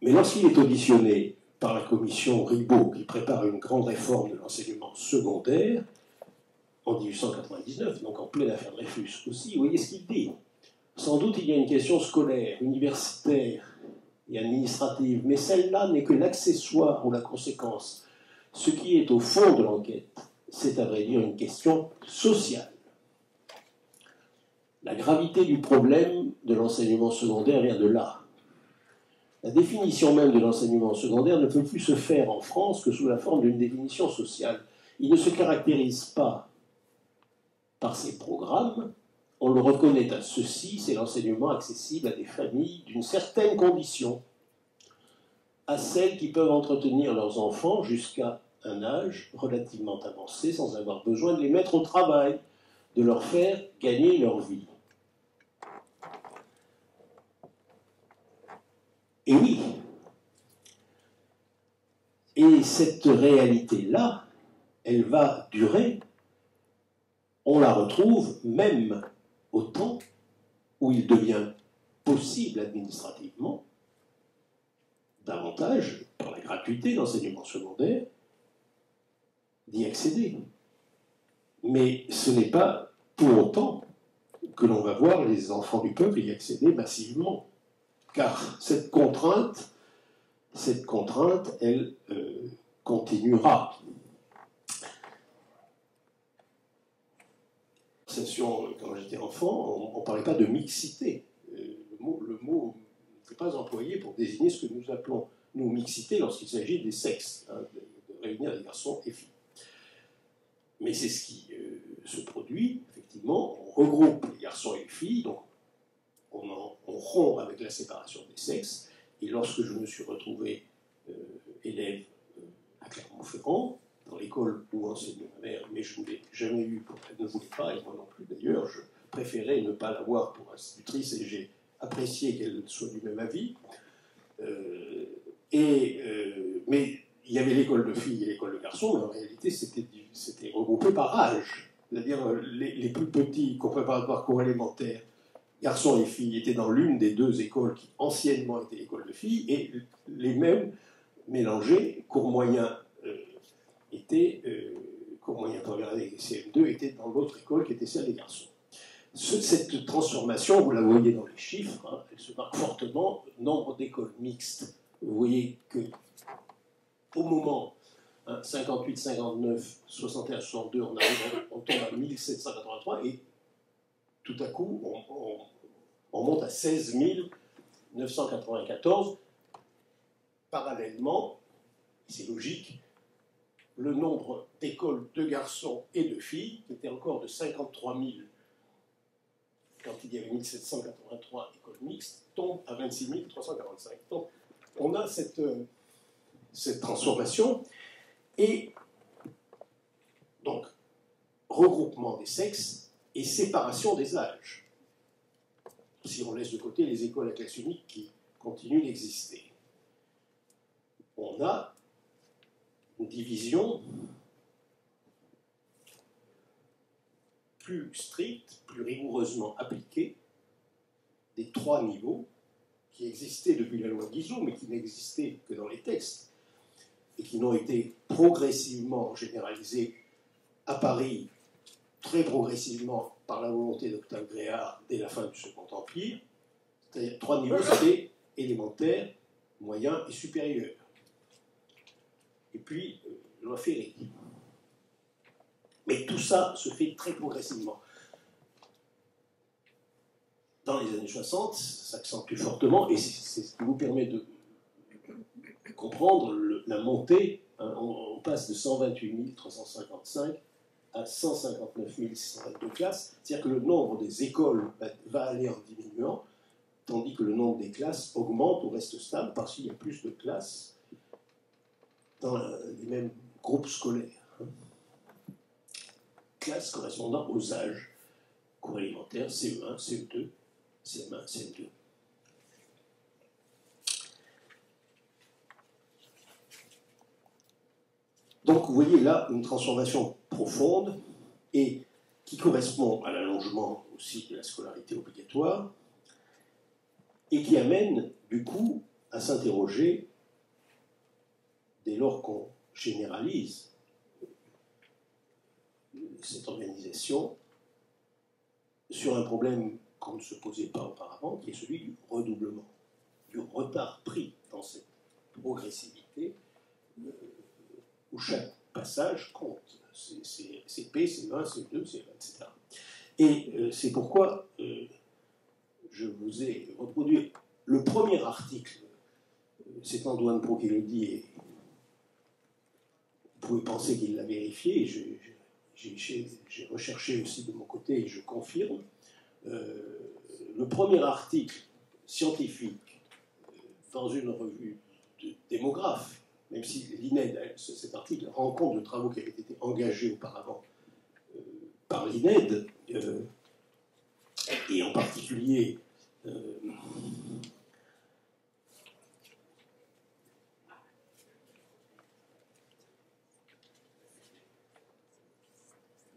Speaker 2: Mais lorsqu'il est auditionné par la commission Ribot, qui prépare une grande réforme de l'enseignement secondaire, en 1899, donc en pleine affaire Dreyfus aussi, vous voyez ce qu'il dit. Sans doute il y a une question scolaire, universitaire et administrative, mais celle-là n'est que l'accessoire ou la conséquence. Ce qui est au fond de l'enquête, c'est à vrai dire une question sociale. La gravité du problème de l'enseignement secondaire vient de là. La définition même de l'enseignement secondaire ne peut plus se faire en France que sous la forme d'une définition sociale. Il ne se caractérise pas par ses programmes. On le reconnaît à ceci, c'est l'enseignement accessible à des familles d'une certaine condition, à celles qui peuvent entretenir leurs enfants jusqu'à un âge relativement avancé sans avoir besoin de les mettre au travail, de leur faire gagner leur vie. Et oui, et cette réalité-là, elle va durer, on la retrouve même au temps où il devient possible administrativement, davantage, par la gratuité d'enseignement secondaire, d'y accéder. Mais ce n'est pas pour autant que l'on va voir les enfants du peuple y accéder massivement. Car cette contrainte, elle continuera. Quand j'étais enfant, on ne parlait pas de mixité. Le mot n'est pas employé pour désigner ce que nous appelons, nous, mixité lorsqu'il s'agit des sexes, hein, de réunir des garçons et filles. Mais c'est ce qui se produit, effectivement, on regroupe les garçons et les filles, donc on rompt avec la séparation des sexes, et lorsque je me suis retrouvé élève à Clermont-Ferrand, dans l'école où enseignait ma mère, mais je ne l'ai jamais eu, elle ne voulait pas, et moi non plus d'ailleurs, je préférais ne pas l'avoir pour institutrice, et j'ai apprécié qu'elle soit du même avis. Mais il y avait l'école de filles et l'école de garçons, mais en réalité c'était regroupé par âge. C'est-à-dire les plus petits, cours préparatoires, cours élémentaires, garçons et filles étaient dans l'une des deux écoles qui anciennement étaient l'école de filles, et les mêmes mélangés, cours moyen cours moyen première année et CM2 étaient dans l'autre école qui était celle des garçons. Cette transformation, vous la voyez dans les chiffres, hein, elle se marque fortement, nombre d'écoles mixtes. Vous voyez que au moment 58, 59, 61, 62, on tombe à 1783 et tout à coup on monte à 16 994. Parallèlement, c'est logique, le nombre d'écoles de garçons et de filles, qui était encore de 53 000 quand il y avait 1783 écoles mixtes, tombe à 26 345. Donc on a cette cette transformation. Et donc, regroupement des sexes et séparation des âges, si on laisse de côté les écoles à classe unique qui continuent d'exister. On a une division plus stricte, plus rigoureusement appliquée des trois niveaux qui existaient depuis la loi Guizot, mais qui n'existaient que dans les textes, et qui n'ont été progressivement généralisés à Paris, très progressivement par la volonté d'Octave Gréard dès la fin du Second Empire. C'est-à-dire trois niveaux, c'était élémentaire, moyen et supérieur. Et puis, loi Ferry. Mais tout ça se fait très progressivement. Dans les années 60, ça s'accentue fortement, et c'est ce qui vous permet de comprendre la montée. Hein, on passe de 128 355 à 159 622 classes, c'est-à-dire que le nombre des écoles va aller en diminuant, tandis que le nombre des classes augmente ou reste stable parce qu'il y a plus de classes dans les mêmes groupes scolaires. Hein. Classes correspondant aux âges cours élémentaires, CE1, CE2, CM1, CM2. Donc vous voyez là une transformation profonde et qui correspond à l'allongement aussi de la scolarité obligatoire et qui amène du coup à s'interroger, dès lors qu'on généralise cette organisation, sur un problème qu'on ne se posait pas auparavant, qui est celui du redoublement, du retard pris dans cette progressivité où chaque passage compte. C'est P, c'est 1, c'est 2, c'est 1, etc. Et c'est pourquoi je vous ai reproduit le premier article. C'est Antoine Pro qui le dit, et vous pouvez penser qu'il l'a vérifié. J'ai recherché aussi de mon côté et je confirme. Le premier article scientifique dans une revue de démographes, même si l'INED, cet article rend compte de travaux qui avaient été engagés auparavant par l'INED, et en particulier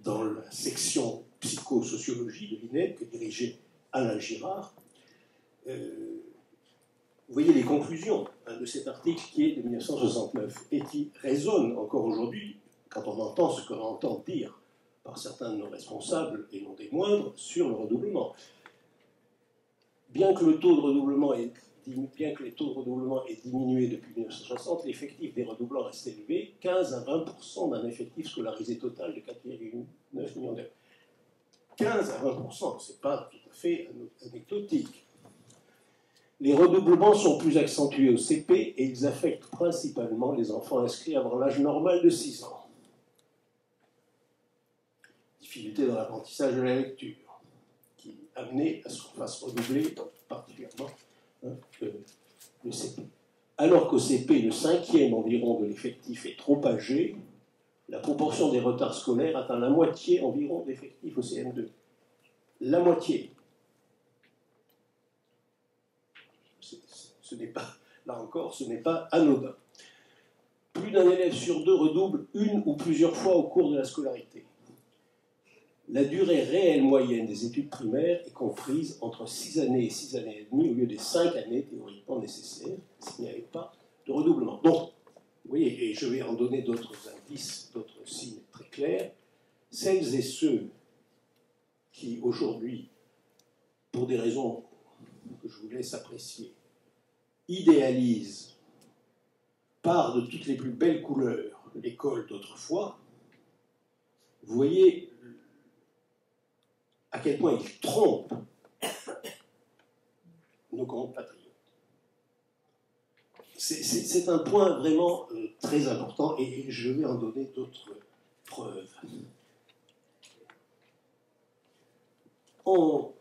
Speaker 2: dans la section psychosociologie de l'INED que dirigeait Alain Girard. Vous voyez les conclusions de cet article qui est de 1969 et qui résonne encore aujourd'hui quand on entend ce qu'on entend dire par certains de nos responsables, et non des moindres, sur le redoublement. Bien que les taux de redoublement aient diminué depuis 1960, l'effectif des redoublants reste élevé, 15 à 20% d'un effectif scolarisé total de 4,9 millions d'élèves. 15 à 20%, ce n'est pas tout à fait anecdotique. Les redoublements sont plus accentués au CP et ils affectent principalement les enfants inscrits avant l'âge normal de 6 ans. Difficulté dans l'apprentissage de la lecture, qui amenait à ce qu'on fasse redoubler particulièrement le CP. Alors qu'au CP, le 5e environ de l'effectif est trop âgé, la proportion des retards scolaires atteint la moitié environ d'effectifs au CM2. La moitié. Ce n'est pas, là encore, ce n'est pas anodin. Plus d'un élève sur deux redouble une ou plusieurs fois au cours de la scolarité. La durée réelle moyenne des études primaires est comprise entre 6 années et 6 années et demie au lieu des 5 années théoriquement nécessaires s'il n'y avait pas de redoublement. Donc, vous voyez, et je vais en donner d'autres indices, d'autres signes très clairs, celles et ceux qui aujourd'hui, pour des raisons que je vous laisse apprécier, idéalisent par de toutes les plus belles couleurs l'école d'autrefois, vous voyez à quel point ils trompent nos compatriotes. C'est un point vraiment très important et je vais en donner d'autres preuves. On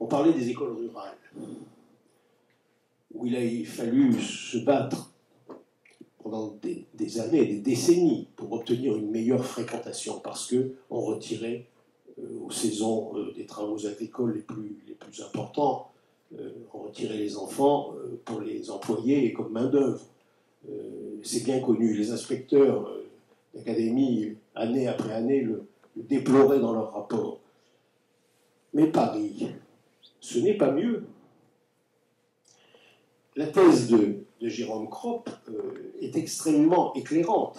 Speaker 2: parlait des écoles rurales, où il a fallu se battre pendant des années, des décennies, pour obtenir une meilleure fréquentation, parce qu'on retirait aux saisons des travaux agricoles les plus importants, on retirait les enfants pour les employer comme main-d'œuvre. C'est bien connu, les inspecteurs d'académie, année après année, le déploraient dans leur rapport. Mais Paris, ce n'est pas mieux. La thèse de Jérôme Cropp est extrêmement éclairante.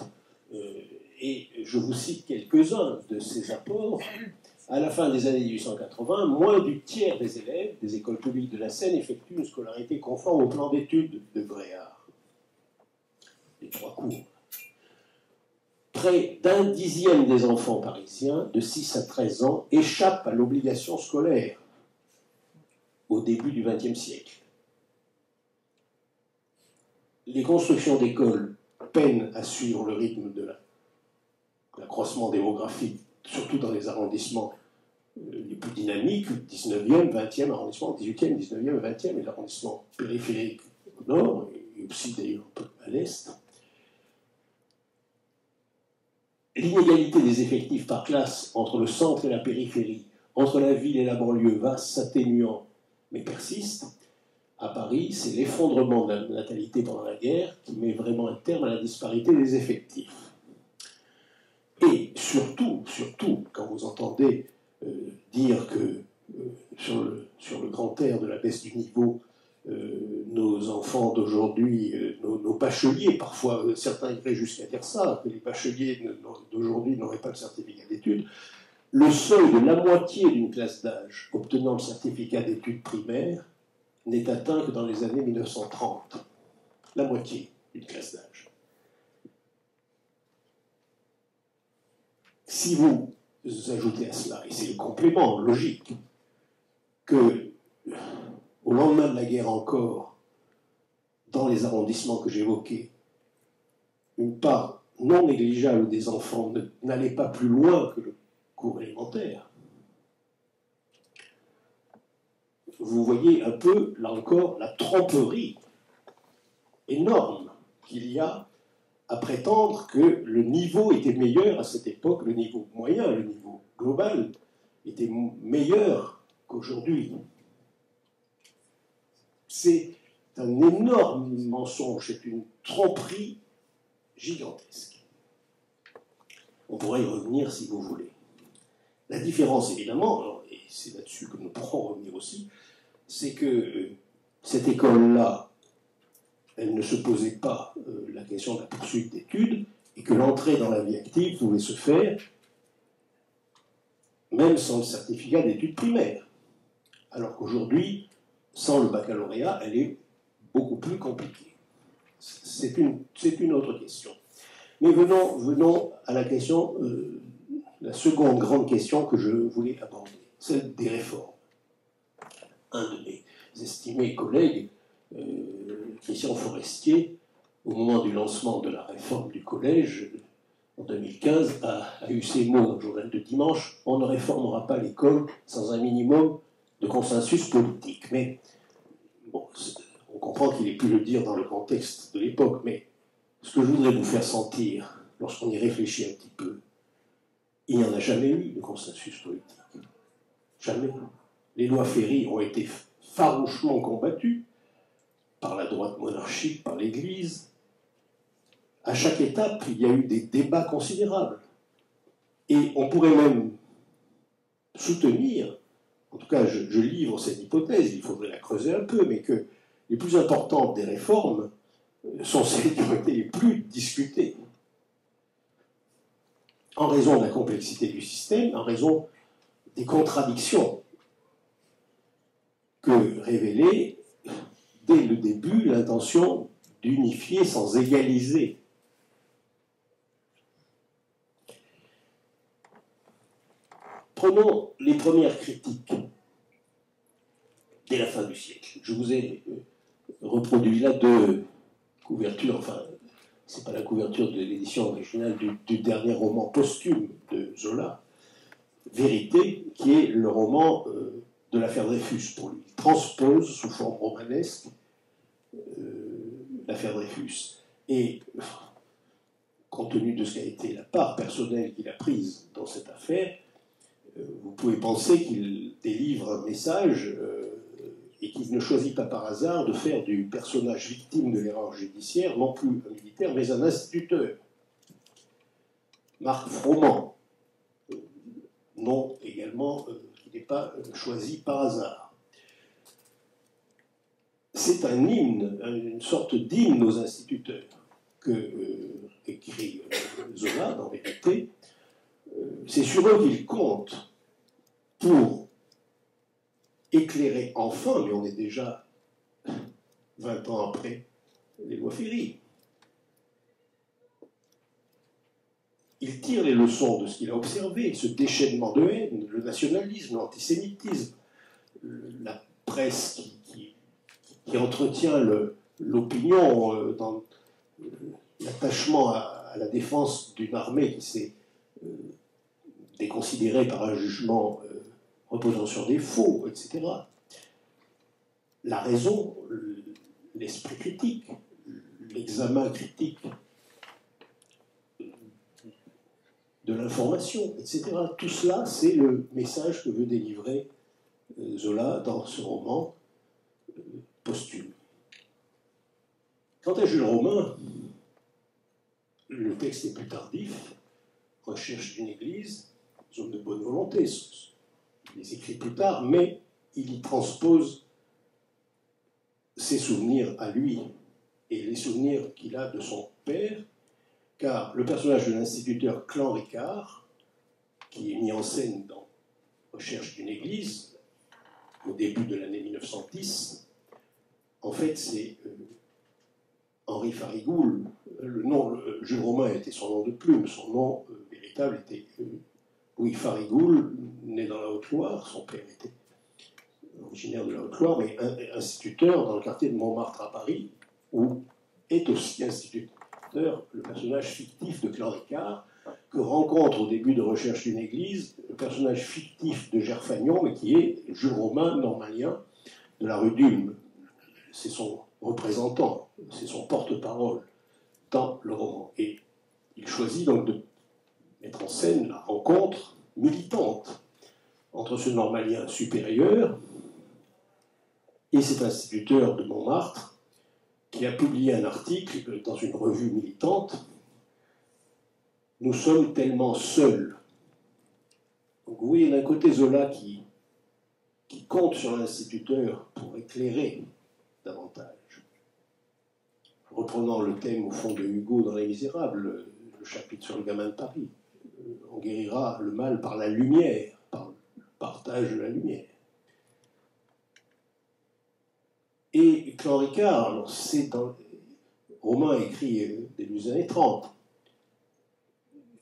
Speaker 2: Et je vous cite quelques-uns de ses apports. À la fin des années 1880, moins du tiers des élèves des écoles publiques de la Seine effectuent une scolarité conforme au plan d'études de Bréard. Les 3 cours. Près d'un dixième des enfants parisiens de 6 à 13 ans échappent à l'obligation scolaire au début du XXe siècle. Les constructions d'écoles peinent à suivre le rythme de l'accroissement démographique, surtout dans les arrondissements les plus dynamiques, 19e, 20e arrondissement, 18e, 19e, 20e, et l'arrondissement périphérique au nord, et aussi d'ailleurs un peu à l'est. L'inégalité des effectifs par classe entre le centre et la périphérie, entre la ville et la banlieue, va s'atténuant, mais persiste. À Paris, c'est l'effondrement de la natalité pendant la guerre qui met vraiment un terme à la disparité des effectifs. Et surtout, quand vous entendez dire que sur le grand air de la baisse du niveau, nos enfants d'aujourd'hui, nos bacheliers, parfois certains iraient jusqu'à dire ça, que les bacheliers d'aujourd'hui n'auraient pas le certificat d'études, le seuil de la moitié d'une classe d'âge obtenant le certificat d'études primaires n'est atteint que dans les années 1930. La moitié d'une classe d'âge. Si vous ajoutez à cela, et c'est le complément logique, que au lendemain de la guerre encore, dans les arrondissements que j'évoquais, une part non négligeable des enfants n'allait pas plus loin que le cours élémentaire, vous voyez un peu, là encore, la tromperie énorme qu'il y a à prétendre que le niveau était meilleur à cette époque, le niveau moyen, le niveau global, était meilleur qu'aujourd'hui. C'est un énorme mensonge, c'est une tromperie gigantesque. On pourrait y revenir si vous voulez. La différence, évidemment, et c'est là-dessus que nous pourrons revenir aussi, c'est que cette école-là, elle ne se posait pas la question de la poursuite d'études, et que l'entrée dans la vie active pouvait se faire même sans le certificat d'études primaires. Alors qu'aujourd'hui, sans le baccalauréat, elle est beaucoup plus compliquée. C'est une autre question. Mais venons à la question, la seconde grande question que je voulais aborder, celle des réformes. Un de mes estimés collègues, Christian Forestier, au moment du lancement de la réforme du collège, en 2015, a eu ces mots dans le journal de dimanche: on ne réformera pas l'école sans un minimum de consensus politique. Mais bon, on comprend qu'il ait pu le dire dans le contexte de l'époque, mais ce que je voudrais vous faire sentir, lorsqu'on y réfléchit un petit peu, il n'y en a jamais eu de consensus politique. Jamais. Les lois Ferry ont été farouchement combattues par la droite monarchique, par l'Église. À chaque étape, il y a eu des débats considérables. Et on pourrait même soutenir, en tout cas je livre cette hypothèse, il faudrait la creuser un peu, mais que les plus importantes des réformes sont celles qui ont été les plus discutées. En raison de la complexité du système, en raison des contradictions que révélait dès le début l'intention d'unifier sans égaliser. Prenons les premières critiques dès la fin du siècle. Je vous ai reproduit là 2 couvertures, enfin, c'est pas la couverture de l'édition originale du dernier roman posthume de Zola, Vérité, qui est le roman de l'affaire Dreyfus pour lui. Il transpose sous forme romanesque l'affaire Dreyfus. Et compte tenu de ce qu'a été la part personnelle qu'il a prise dans cette affaire, vous pouvez penser qu'il délivre un message et qu'il ne choisit pas par hasard de faire du personnage victime de l'erreur judiciaire non plus un militaire, mais un instituteur. Marc Froment, nom également qui n'est pas choisi par hasard. C'est un hymne, une sorte d'hymne aux instituteurs que écrit Zola dans Vérité. C'est sur eux qu'il compte pour éclairer enfin, mais on est déjà 20 ans après les lois Ferry. Il tire les leçons de ce qu'il a observé, ce déchaînement de haine, le nationalisme, l'antisémitisme, la presse qui entretient l'opinion dans l'attachement à la défense d'une armée qui s'est déconsidérée par un jugement reposant sur des faux, etc. La raison, l'esprit critique, l'examen critique de l'information, etc. Tout cela, c'est le message que veut délivrer Zola dans ce roman posthume. Quant à Jules Romain, le texte est plus tardif, Recherche d'une église, zone de bonne volonté, il les écrit plus tard, mais il y transpose ses souvenirs à lui et les souvenirs qu'il a de son père, car le personnage de l'instituteur Clan Ricard, qui est mis en scène dans Recherche d'une église, au début de l'année 1910, en fait c'est Henri Farigoul. Jules Romain était son nom de plume, son nom véritable était Louis Farigoul, né dans la Haute-Loire, son père était originaire de la Haute-Loire, mais instituteur dans le quartier de Montmartre à Paris, où est aussi instituteur le personnage fictif de Clan Ricard, que rencontre au début de Recherche d'une église le personnage fictif de Gerfagnon, mais qui est Jules Romain, normalien, de la rue d'Ulm. C'est son représentant, c'est son porte-parole dans le roman. Et il choisit donc de mettre en scène la rencontre militante entre ce normalien supérieur et cet instituteur de Montmartre qui a publié un article dans une revue militante. Nous sommes tellement seuls. Donc vous voyez d'un côté Zola qui compte sur l'instituteur pour éclairer davantage. Reprenant le thème au fond de Hugo dans Les Misérables, le chapitre sur le gamin de Paris, on guérira le mal par la lumière, par le partage de la lumière. Et Clan Ricard, c'est dans Romain écrit début des années 30,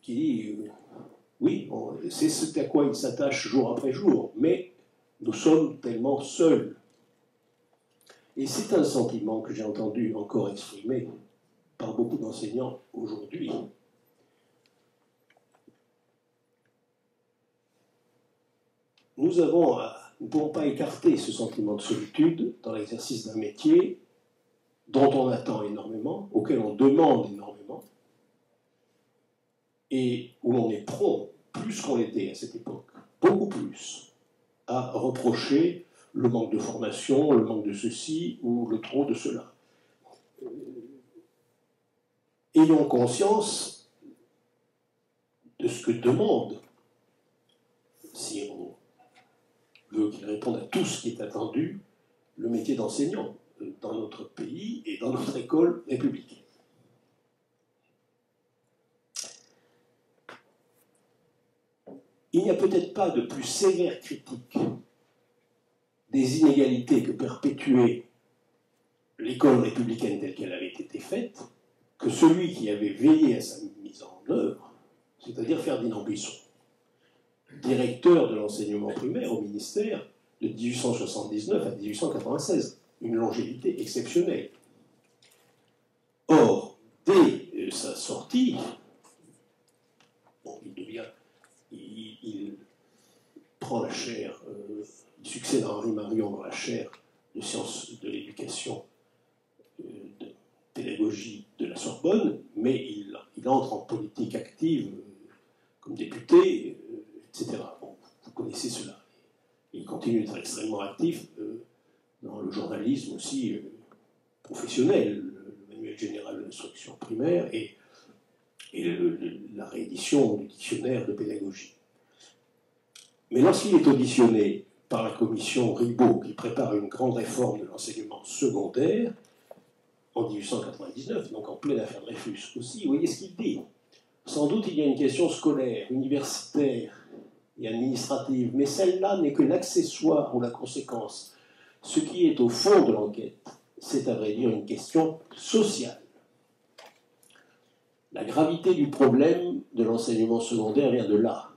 Speaker 2: qui dit oui, c'est ce à quoi il s'attache jour après jour, mais nous sommes tellement seuls. Et c'est un sentiment que j'ai entendu encore exprimé par beaucoup d'enseignants aujourd'hui. Nous ne pouvons pas écarter ce sentiment de solitude dans l'exercice d'un métier dont on attend énormément, auquel on demande énormément, et où l'on est prompt, plus qu'on l'était à cette époque, beaucoup plus, à reprocher le manque de formation, le manque de ceci ou le trop de cela. Ayons conscience de ce que demande, si on veut qu'il réponde à tout ce qui est attendu, le métier d'enseignant dans notre pays et dans notre école républicaine. Il n'y a peut-être pas de plus sévère critique des inégalités que perpétuait l'école républicaine telle qu'elle avait été faite, que celui qui avait veillé à sa mise en œuvre, c'est-à-dire Ferdinand Buisson, directeur de l'enseignement primaire au ministère de 1879 à 1896, une longévité exceptionnelle. Or, dès sa sortie, il prend la chaire, il succède à Henri Marion dans la chaire de sciences de l'éducation, de pédagogie de la Sorbonne, mais il entre en politique active comme député, etc. Bon, vous connaissez cela. Il continue d'être extrêmement actif dans le journalisme aussi professionnel, le manuel général de l'instruction primaire et la réédition du dictionnaire de pédagogie. Mais lorsqu'il est auditionné par la commission Ribot, qui prépare une grande réforme de l'enseignement secondaire, en 1899, donc en pleine affaire Dreyfus aussi, vous voyez ce qu'il dit. Sans doute il y a une question scolaire, universitaire et administrative, mais celle-là n'est que l'accessoire ou la conséquence. Ce qui est au fond de l'enquête, c'est à vrai dire une question sociale. La gravité du problème de l'enseignement secondaire vient de là.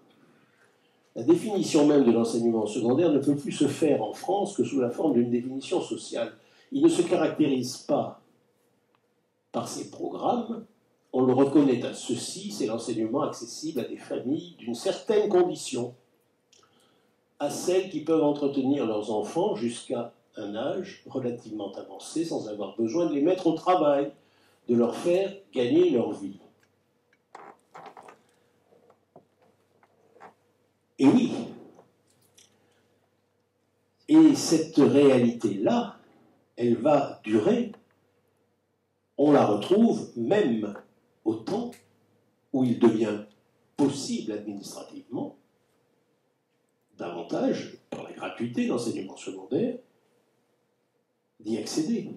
Speaker 2: La définition même de l'enseignement secondaire ne peut plus se faire en France que sous la forme d'une définition sociale. Il ne se caractérise pas par ses programmes. On le reconnaît à ceci, c'est l'enseignement accessible à des familles d'une certaine condition, à celles qui peuvent entretenir leurs enfants jusqu'à un âge relativement avancé sans avoir besoin de les mettre au travail, de leur faire gagner leur vie. Et oui, et cette réalité-là, elle va durer, on la retrouve même au temps où il devient possible administrativement, davantage, par la gratuité d'enseignement secondaire, d'y accéder.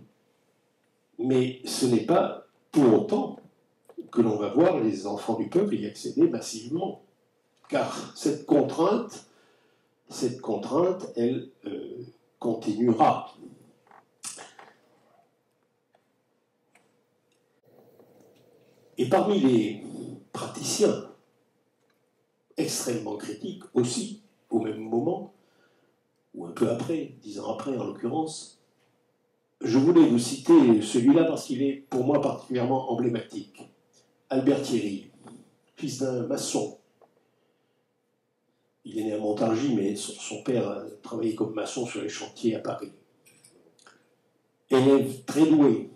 Speaker 2: Mais ce n'est pas pour autant que l'on va voir les enfants du peuple y accéder massivement. Car cette contrainte, elle continuera. Et parmi les praticiens extrêmement critiques aussi, au même moment, ou un peu après, 10 ans après en l'occurrence, je voulais vous citer celui-là parce qu'il est pour moi particulièrement emblématique. Albert Thierry, fils d'un maçon. Il est né à Montargis, mais son père a travaillé comme maçon sur les chantiers à Paris. Élève très doué,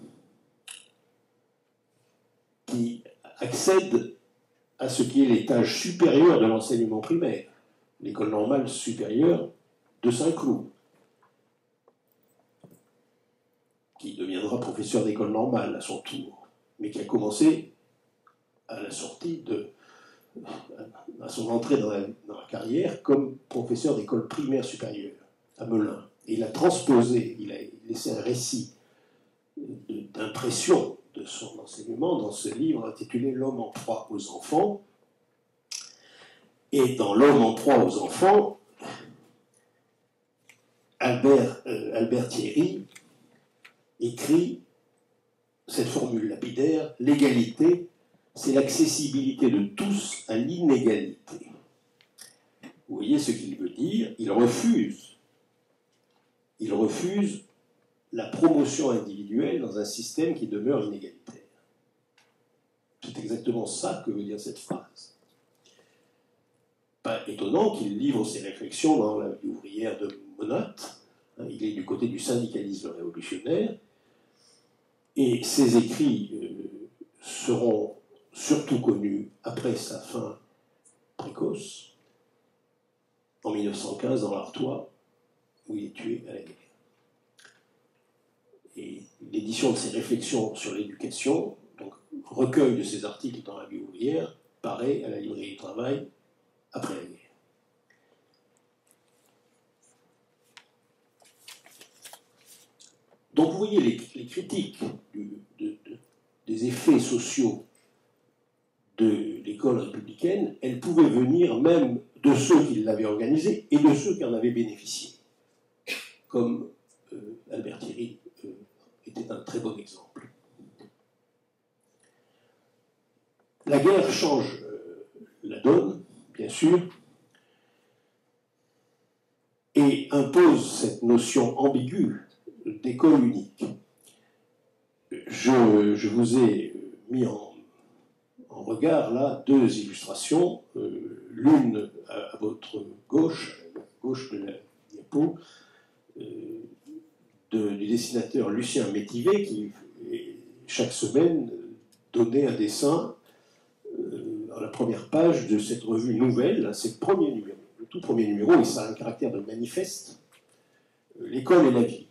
Speaker 2: qui accède à ce qui est l'étage supérieur de l'enseignement primaire, l'école normale supérieure de Saint-Cloud, qui deviendra professeur d'école normale à son tour, mais qui a commencé à la sortie à son entrée dans la carrière comme professeur d'école primaire supérieure à Melun. Et il a transposé, il a laissé un récit d'impression de son enseignement dans ce livre intitulé L'homme en proie aux enfants. Et dans L'homme en proie aux enfants, Albert Thierry écrit cette formule lapidaire: l'égalité, c'est l'accessibilité de tous à l'inégalité. Vous voyez ce qu'il veut dire? Il refuse la promotion individuelle dans un système qui demeure inégalitaire. C'est exactement ça que veut dire cette phrase. Pas étonnant qu'il livre ses réflexions dans la vie ouvrière de Monat. Il est du côté du syndicalisme révolutionnaire. Et ses écrits seront surtout connus après sa fin précoce, en 1915 dans l'Artois, où il est tué à la guerre. Et l'édition de ses réflexions sur l'éducation, donc recueil de ses articles dans la vie ouvrière, paraît à la Librairie du Travail après la guerre. Donc vous voyez les critiques des effets sociaux de l'école républicaine, elles pouvaient venir même de ceux qui l'avaient organisée et de ceux qui en avaient bénéficié, comme Albert Thierry était un très bon exemple. La guerre change la donne, bien sûr, et impose cette notion ambiguë d'école unique. Je vous ai mis en regard là deux illustrations, l'une à votre gauche, à la gauche de la diapo, du dessinateur Lucien Métivé, qui chaque semaine donné un dessin à la première page de cette revue nouvelle. C'est le premier numéro, le tout premier numéro, et ça a un caractère de manifeste. L'école et la vie.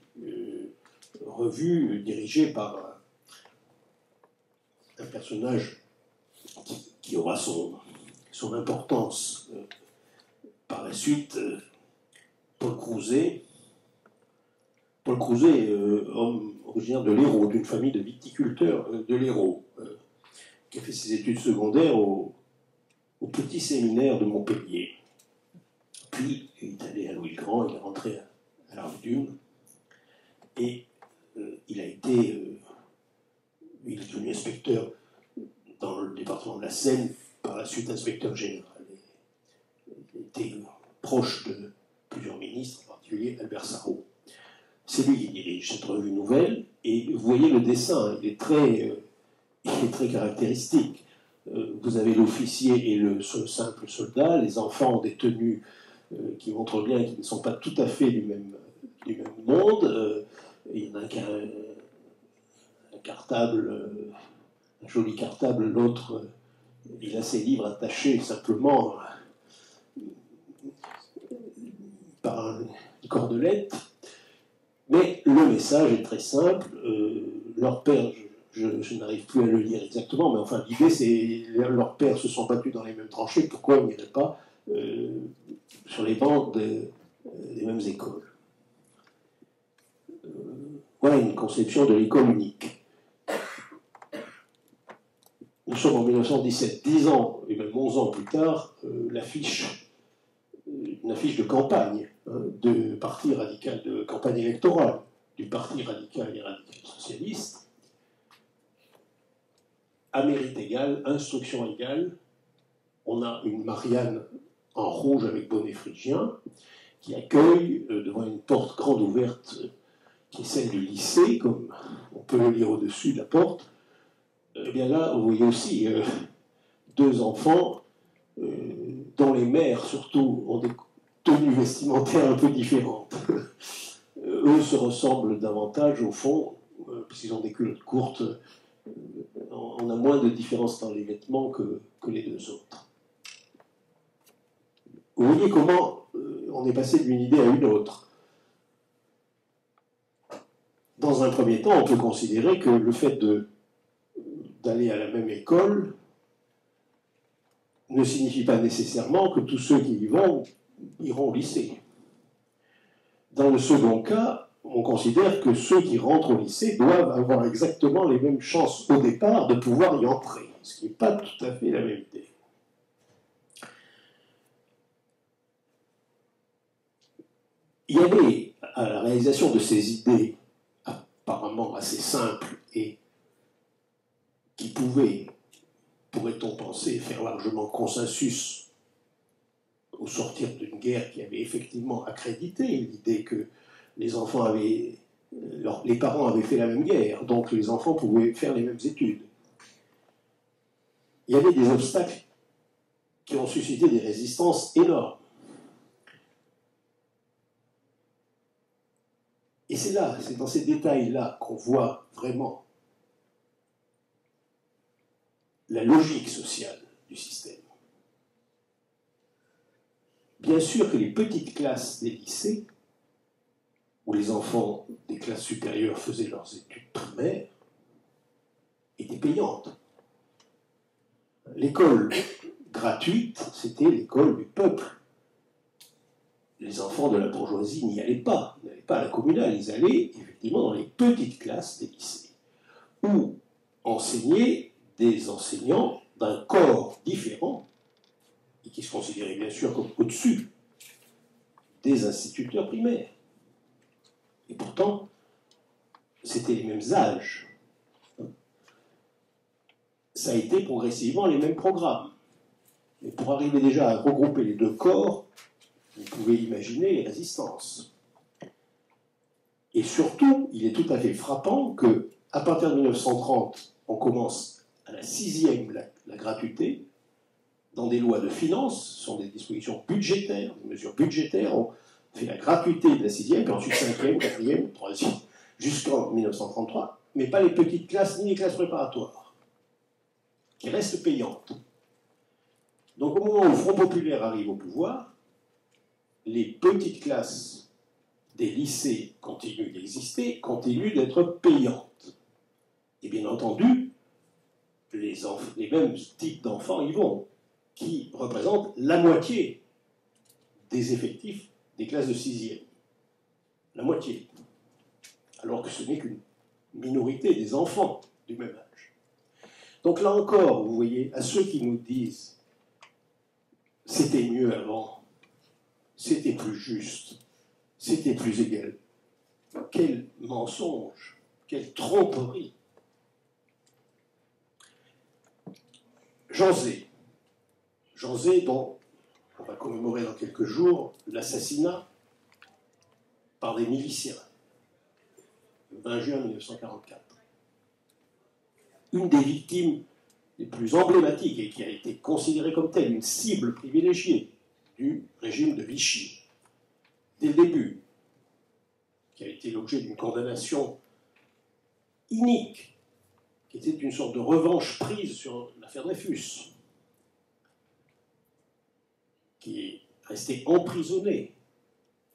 Speaker 2: Revue dirigée par un personnage qui aura son importance par la suite, Paul Crouzet. Paul Crouzet, homme originaire de l'Hérault, d'une famille de viticulteurs de l'Hérault, qui a fait ses études secondaires au petit séminaire de Montpellier. Puis, il est allé à Louis-le-Grand, il est rentré à l'Arc-Dune, et il est devenu inspecteur dans le département de la Seine, par la suite inspecteur général. Il était proche de plusieurs ministres, en particulier Albert Sarraut. C'est lui qui dirige cette revue nouvelle, et vous voyez le dessin, il est très caractéristique. Vous avez l'officier et le simple soldat, les enfants ont des tenues qui montrent bien qu'ils ne sont pas tout à fait du même monde. Il y en a qu'un cartable, un joli cartable, l'autre, il a ses livres attachés simplement par une cordelette. Mais le message est très simple. Leur père, je n'arrive plus à le lire exactement, mais enfin l'idée c'est leurs pères se sont battus dans les mêmes tranchées, pourquoi ils n'iraient pas sur les bancs des mêmes écoles. Voilà une conception de l'école unique. Nous sommes en 1917, 10 ans, et même 11 ans plus tard, une affiche de campagne de parti radical, de campagne électorale du parti radical et radical socialiste, à mérite égal, instruction égale. On a une Marianne en rouge avec bonnet phrygien qui accueille devant une porte grande ouverte qui est celle du lycée, comme on peut le lire au-dessus de la porte. Eh bien là, vous voyez aussi deux enfants dont les mères, surtout, ont des tenues vestimentaires un peu différentes. Eux se ressemblent davantage, au fond, puisqu'ils ont des culottes courtes. On a moins de différence dans les vêtements que les deux autres. Vous voyez comment on est passé d'une idée à une autre. Dans un premier temps, on peut considérer que le fait d'aller à la même école ne signifie pas nécessairement que tous ceux qui y vont iront au lycée. Dans le second cas, on considère que ceux qui rentrent au lycée doivent avoir exactement les mêmes chances au départ de pouvoir y entrer, ce qui n'est pas tout à fait la même idée. Il y avait, à la réalisation de ces idées apparemment assez simples et qui pouvaient, pourrait-on penser, faire largement consensus au sortir d'une guerre qui avait effectivement accrédité l'idée que les parents avaient fait la même guerre, donc les enfants pouvaient faire les mêmes études. Il y avait des obstacles qui ont suscité des résistances énormes. Et c'est dans ces détails-là qu'on voit vraiment la logique sociale du système. Bien sûr que les petites classes des lycées, où les enfants des classes supérieures faisaient leurs études primaires, étaient payantes. L'école gratuite, c'était l'école du peuple. Les enfants de la bourgeoisie n'y allaient pas à la communale, ils allaient effectivement dans les petites classes des lycées, où enseignaient des enseignants d'un corps différent, et qui se considéraient bien sûr comme au-dessus des instituteurs primaires. Et pourtant, c'était les mêmes âges. Ça a été progressivement les mêmes programmes. Mais pour arriver déjà à regrouper les deux corps, vous pouvez imaginer les résistances. Et surtout, il est tout à fait frappant qu'à partir de 1930, on commence à la 6e la gratuité, dans des lois de finances, ce sont des dispositions budgétaires, des mesures budgétaires, on fait la gratuité de la 6e, puis ensuite 5e, 4e, 3e, jusqu'en 1933, mais pas les petites classes ni les classes préparatoires. qui reste payante. Donc au moment où le Front populaire arrive au pouvoir, les petites classes des lycées continuent d'exister, continuent d'être payantes. Et bien entendu, les mêmes types d'enfants y vont, qui représentent la moitié des effectifs des classes de 6e. La moitié. Alors que ce n'est qu'une minorité des enfants du même âge. Donc là encore, vous voyez, à ceux qui nous disent « c'était mieux avant », « c'était plus juste », « c'était plus égal », quel mensonge, quelle tromperie. Jean Zay, dont on va commémorer dans quelques jours l'assassinat par des miliciens, le 20 juin 1944. Une des victimes les plus emblématiques et qui a été considérée comme telle, une cible privilégiée du régime de Vichy, dès le début, qui a été l'objet d'une condamnation inique, qui était une sorte de revanche prise sur l'affaire Dreyfus, qui est resté emprisonné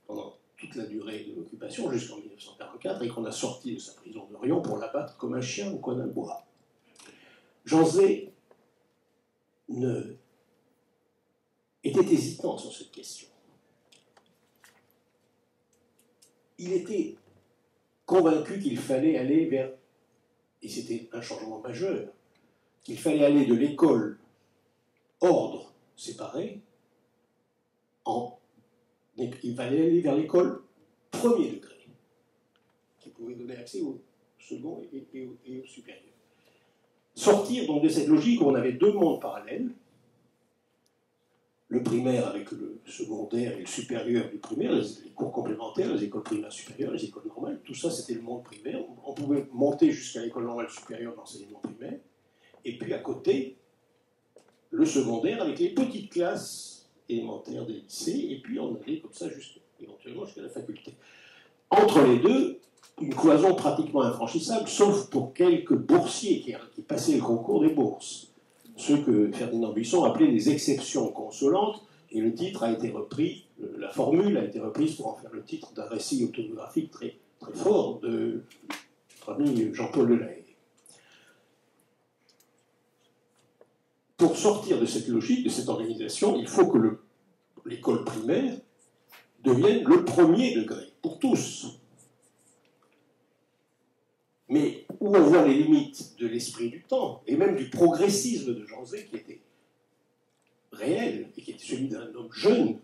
Speaker 2: pendant toute la durée de l'occupation, jusqu'en 1944, et qu'on a sorti de sa prison d'Orient pour l'abattre comme un chien au coin d'un bois. Jean Zay était hésitant sur cette question. Il était convaincu qu'il fallait aller vers, et c'était un changement majeur, qu'il fallait aller de l'école ordre séparé, il fallait aller vers l'école premier degré, qui pouvait donner accès au second et au supérieur. Sortir donc de cette logique où on avait deux mondes parallèles, le primaire avec le secondaire et le supérieur du primaire, les cours complémentaires, les écoles primaires supérieures, les écoles normales, tout ça c'était le monde primaire. On pouvait monter jusqu'à l'école normale supérieure d'enseignement primaire, et puis à côté, le secondaire avec les petites classes élémentaires des lycées, et puis on allait comme ça éventuellement jusqu'à la faculté. Entre les deux, une cloison pratiquement infranchissable, sauf pour quelques boursiers qui passaient le concours des bourses. Ceux que Ferdinand Buisson appelait les exceptions consolantes, et le titre a été repris, la formule a été reprise pour en faire le titre d'un récit autobiographique très, très fort de notre ami Jean-Paul Delahaye. Pour sortir de cette logique, de cette organisation, il faut que l'école primaire devienne le premier degré, pour tous. Mais où on voit les limites de l'esprit du temps, et même du progressisme de Jean Zay, qui était réel, et qui était celui d'un homme jeune,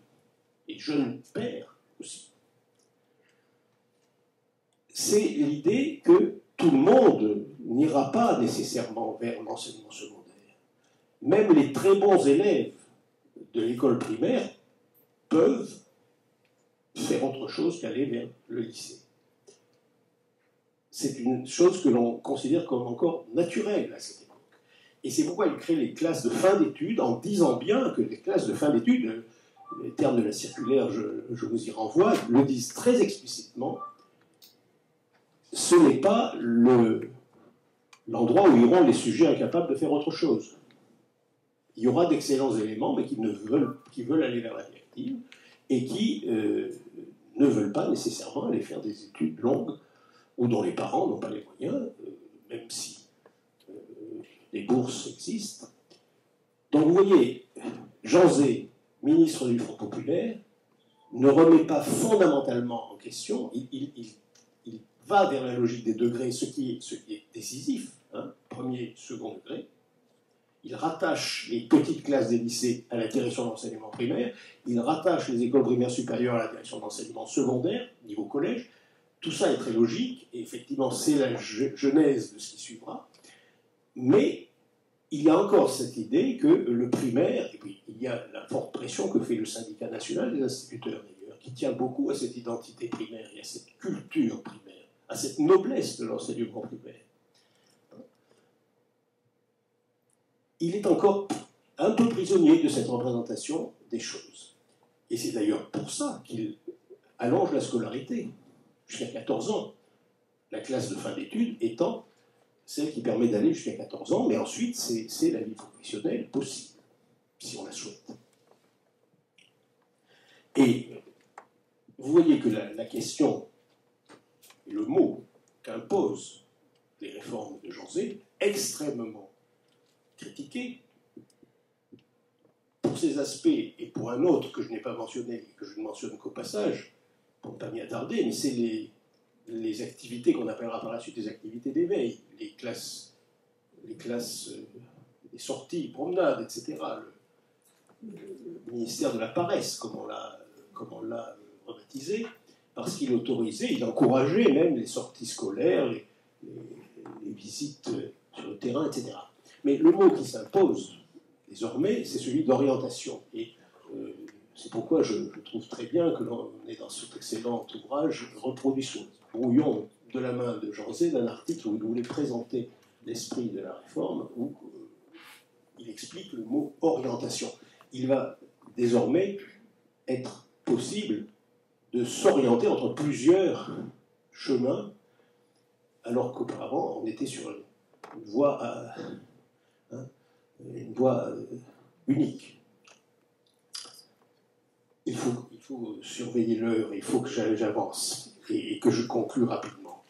Speaker 2: et jeune père aussi. C'est l'idée que tout le monde n'ira pas nécessairement vers l'enseignement secondaire. Même les très bons élèves de l'école primaire peuvent faire autre chose qu'aller vers le lycée. C'est une chose que l'on considère comme encore naturelle à cette époque. Et c'est pourquoi il crée les classes de fin d'études en disant bien que les classes de fin d'études, les termes de la circulaire, je vous y renvoie, le disent très explicitement, ce n'est pas l'endroit où iront les sujets incapables de faire autre chose. Il y aura d'excellents éléments, mais qui veulent aller vers la directive et qui ne veulent pas nécessairement aller faire des études longues ou dont les parents n'ont pas les moyens, même si les bourses existent. Donc vous voyez, Jean Zay, ministre du Front populaire, ne remet pas fondamentalement en question, il va vers la logique des degrés, ce qui est décisif, hein, premier, second degré. Il rattache les petites classes des lycées à la direction d'enseignement primaire, il rattache les écoles primaires supérieures à la direction d'enseignement secondaire, niveau collège. Tout ça est très logique, et effectivement c'est la genèse de ce qui suivra, mais il y a encore cette idée que le primaire, et puis il y a la forte pression que fait le syndicat national des instituteurs d'ailleurs, qui tient beaucoup à cette identité primaire et à cette culture primaire, à cette noblesse de l'enseignement primaire. Il est encore un peu prisonnier de cette représentation des choses. Et c'est d'ailleurs pour ça qu'il allonge la scolarité jusqu'à 14 ans, la classe de fin d'études étant celle qui permet d'aller jusqu'à 14 ans, mais ensuite, c'est la vie professionnelle possible, si on la souhaite. Et vous voyez que la question, le mot qu'imposent les réformes de Jean Zay, extrêmement critiqué, pour ces aspects et pour un autre que je n'ai pas mentionné et que je ne mentionne qu'au passage, pour ne pas m'y attarder, mais c'est les activités qu'on appellera par la suite des activités d'éveil, les classes, les sorties, promenades, etc. Le ministère de la paresse, comme on l'a rebaptisé, parce qu'il autorisait, il encourageait même les sorties scolaires, les visites sur le terrain, etc. Mais le mot qui s'impose désormais, c'est celui d'orientation. Et c'est pourquoi je trouve très bien que l'on est dans cet excellent ouvrage reproduit sous brouillon de la main de Jean Zay d'un article où il voulait présenter l'esprit de la réforme, où il explique le mot orientation. Il va désormais être possible de s'orienter entre plusieurs chemins, alors qu'auparavant on était sur une voie unique. Il faut surveiller l'heure, il faut que j'avance et que je conclue rapidement.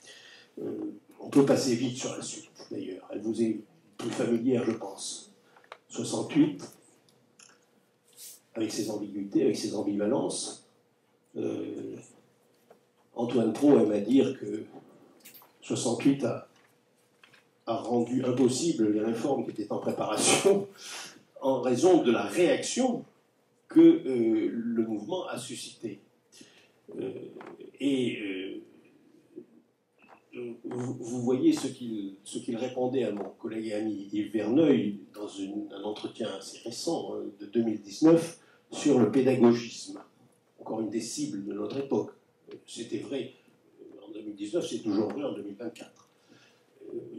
Speaker 2: On peut passer vite sur la suite, d'ailleurs. Elle vous est plus familière, je pense. 68, avec ses ambiguïtés, avec ses ambivalences. Antoine Pro aime à dire que 68 a rendu impossible les réformes qui étaient en préparation en raison de la réaction que le mouvement a suscité. Vous voyez ce qu'il répondait à mon collègue et ami Yves Verneuil dans un entretien assez récent de 2019 sur le pédagogisme, encore une des cibles de notre époque. C'était vrai en 2019, c'est toujours vrai en 2024.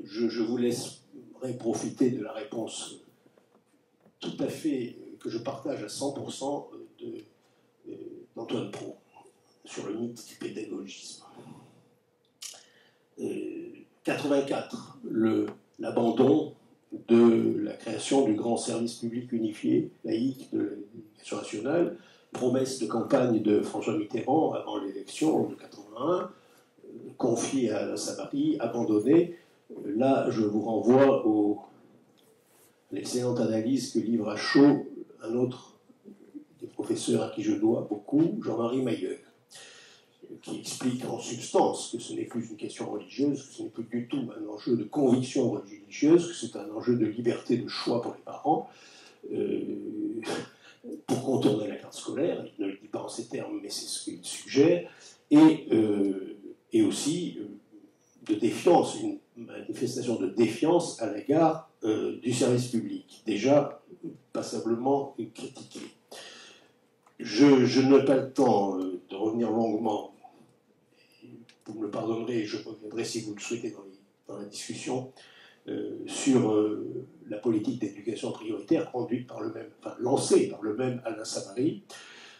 Speaker 2: Je vous laisserai profiter de la réponse tout à fait que je partage à 100% d'Antoine Pro sur le mythe du pédagogisme. 84, l'abandon de la création du grand service public unifié, laïque de l'éducation nationale, promesse de campagne de François Mitterrand avant l'élection de 81, confiée à Alain Savary, abandonnée. Là, je vous renvoie à l'excellente analyse que livre à chaud un autre des professeurs à qui je dois beaucoup, Jean-Marie Mailleur, qui explique en substance que ce n'est plus une question religieuse, que ce n'est plus du tout un enjeu de conviction religieuse, que c'est un enjeu de liberté de choix pour les parents, pour contourner la carte scolaire. Il ne le dit pas en ces termes, mais c'est ce qu'il suggère, et aussi de défiance, une manifestation de défiance à l'égard du service public, déjà passablement critiqué. Je n'ai pas le temps de revenir longuement, vous me le pardonnerez, je reviendrai si vous le souhaitez dans la discussion, sur la politique d'éducation prioritaire conduite par lancée par le même Alain Savary.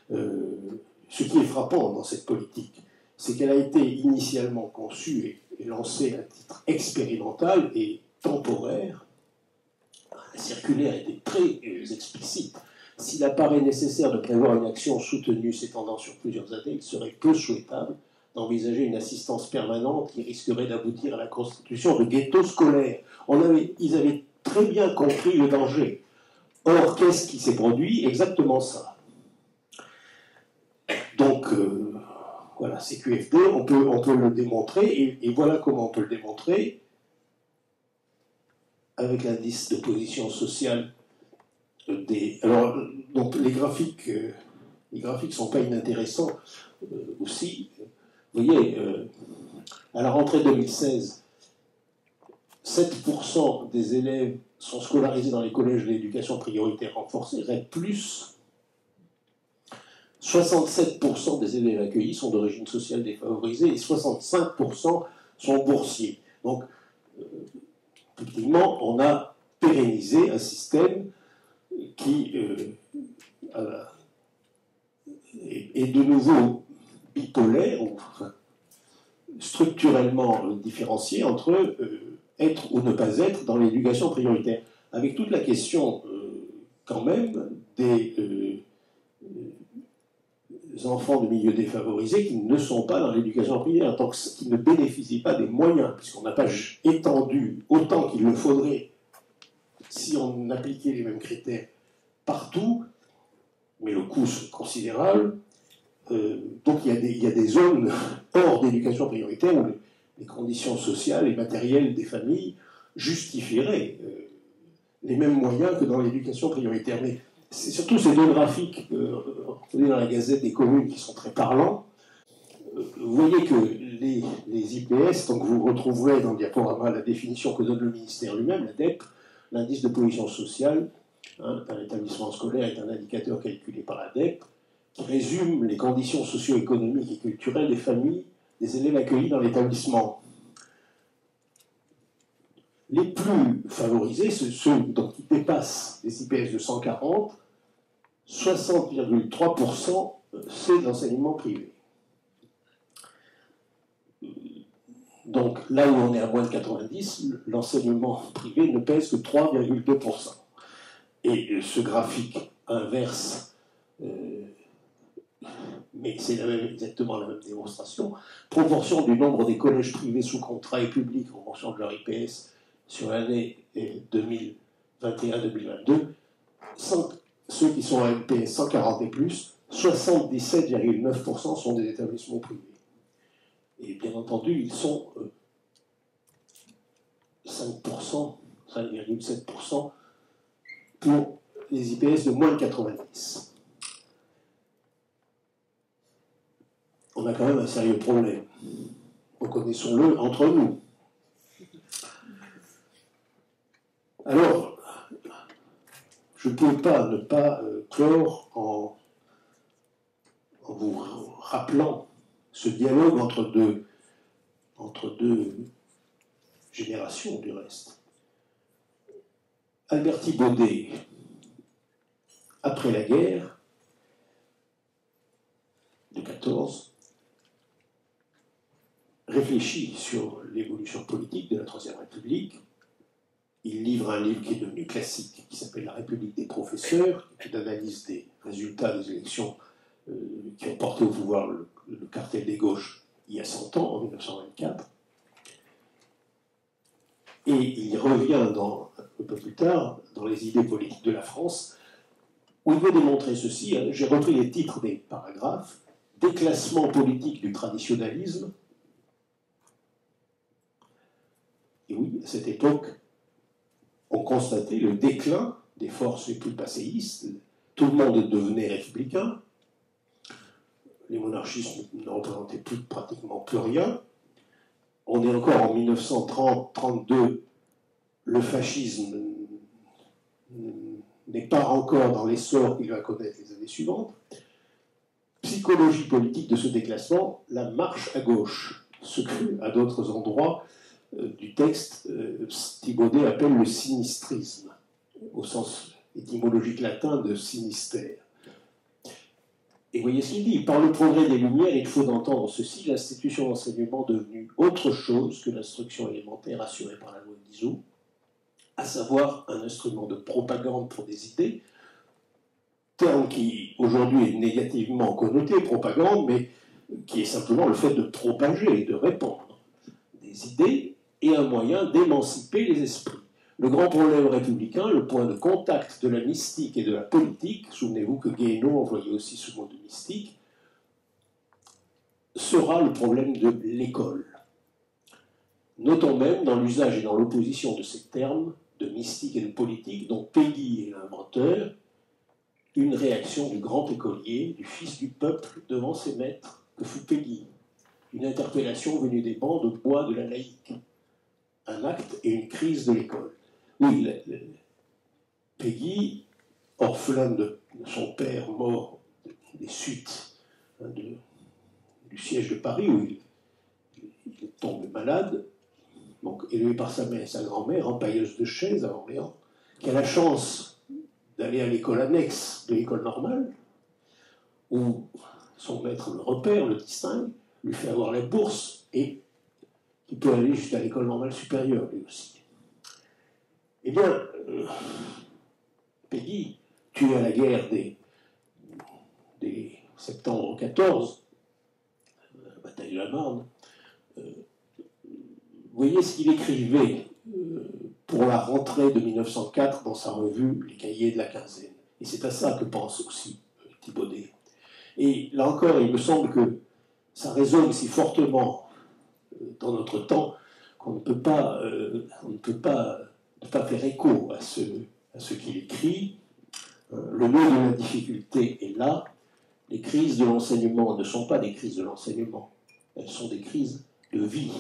Speaker 2: Ce qui est frappant dans cette politique, c'est qu'elle a été initialement conçue et lancée à titre expérimental et temporaire. La circulaire était très explicite. S'il apparaît nécessaire de prévoir une action soutenue s'étendant sur plusieurs années, il serait peu souhaitable d'envisager une assistance permanente qui risquerait d'aboutir à la constitution de ghettos scolaires. Ils avaient très bien compris le danger. Or, qu'est-ce qui s'est produit? Exactement ça. Donc, voilà, CQFD, on peut le démontrer, et voilà comment on peut le démontrer, avec l'indice de position sociale Alors, donc, les graphiques ne sont pas inintéressants aussi. Vous voyez, à la rentrée 2016, 7% des élèves sont scolarisés dans les collèges de l'éducation prioritaire renforcée, REP+. 67% des élèves accueillis sont d'origine sociale défavorisée et 65% sont boursiers. Donc, effectivement, on a pérennisé un système qui est de nouveau bipolaire, ou enfin, structurellement différencié entre être ou ne pas être dans l'éducation prioritaire, avec toute la question quand même des enfants de milieux défavorisés qui ne sont pas dans l'éducation primaire, tant qu'ils ne bénéficient pas des moyens, puisqu'on n'a pas étendu autant qu'il le faudrait si on appliquait les mêmes critères partout, mais le coût est considérable. Donc il y a des zones hors d'éducation prioritaire où les conditions sociales et matérielles des familles justifieraient les mêmes moyens que dans l'éducation prioritaire. Mais c'est surtout ces deux graphiques retrouvés dans la Gazette des communes qui sont très parlants. Vous voyez que les IPS, donc vous retrouverez dans le diaporama la définition que donne le ministère lui-même, l'ADEP, l'indice de position sociale d'un établissement scolaire est un indicateur calculé par l'ADEP qui résume les conditions socio-économiques et culturelles des familles des élèves accueillis dans l'établissement. Les plus favorisés, ceux donc, qui dépassent les IPS de 140, 60,3%, c'est de l'enseignement privé. Donc là où on est à moins de 90, l'enseignement privé ne pèse que 3,2%. Et ce graphique inverse, mais c'est exactement la même démonstration, proportion du nombre des collèges privés sous contrat et publics en fonction de leur IPS sur l'année 2021-2022, ceux qui sont à IPS 140 et plus, 77,9% sont des établissements privés. Et bien entendu, ils sont 5%, 5,7% pour les IPS de moins de 90. On a quand même un sérieux problème. Reconnaissons-le entre nous. Alors, je ne peux pas ne pas clore en vous rappelant ce dialogue entre deux générations du reste. Albert Thibaudet, après la guerre de 14, réfléchit sur l'évolution politique de la Troisième République. Il livre un livre qui est devenu classique, qui s'appelle La République des professeurs, qui est une analyse des résultats des élections qui ont porté au pouvoir le cartel des gauches il y a 100 ans, en 1924. Et il revient un peu plus tard dans les idées politiques de la France, où il veut démontrer ceci. J'ai repris les titres des paragraphes. Déclassement politique du traditionnalisme. Et oui, à cette époque, on constatait le déclin des forces les plus passéistes. Tout le monde devenait républicain. Les monarchistes ne représentaient pratiquement plus rien. On est encore en 1930-32. Le fascisme n'est pas encore dans l'essor qu'il va connaître les années suivantes. Psychologie politique de ce déclassement, la marche à gauche, ce que, à d'autres endroits du texte, Thibaudet appelle le sinistrisme, au sens étymologique latin de sinistère. Et voyez ce qu'il dit, par le progrès des Lumières, il faut entendre ceci, l'institution d'enseignement devenue autre chose que l'instruction élémentaire assurée par la loi de Guizot, à savoir un instrument de propagande pour des idées, terme qui aujourd'hui est négativement connoté, propagande, mais qui est simplement le fait de propager et de répandre des idées et un moyen d'émanciper les esprits. Le grand problème républicain, le point de contact de la mystique et de la politique, souvenez-vous que Guéhenno employait aussi ce mot de mystique, sera le problème de l'école. Notons même dans l'usage et dans l'opposition de ces termes de mystique et de politique, dont Péguy est l'inventeur, une réaction du grand écolier, du fils du peuple devant ses maîtres, que fut Péguy. Une interpellation venue des bancs de bois de la laïque. Un acte et une crise de l'école. Oui, Péguy, orphelin de son père mort des suites du siège de Paris, où il tombe malade, donc élevé par sa mère et sa grand-mère, empailleuse de chaises à Orléans, qui a la chance d'aller à l'école annexe de l'école normale, où son maître le repère, le distingue, lui fait avoir la bourse, et qui peut aller jusqu'à l'école normale supérieure, lui aussi. Eh bien, Péguy, tué à la guerre des septembre 14, la bataille de la Marne, vous voyez ce qu'il écrivait pour la rentrée de 1904 dans sa revue Les Cahiers de la Quinzaine. Et c'est à ça que pense aussi Thibaudet. Et là encore, il me semble que ça résonne si fortement dans notre temps qu'on ne peut pas ne pas faire écho à ce qu'il écrit. Le nœud de la difficulté est là. Les crises de l'enseignement ne sont pas des crises de l'enseignement, elles sont des crises de vie.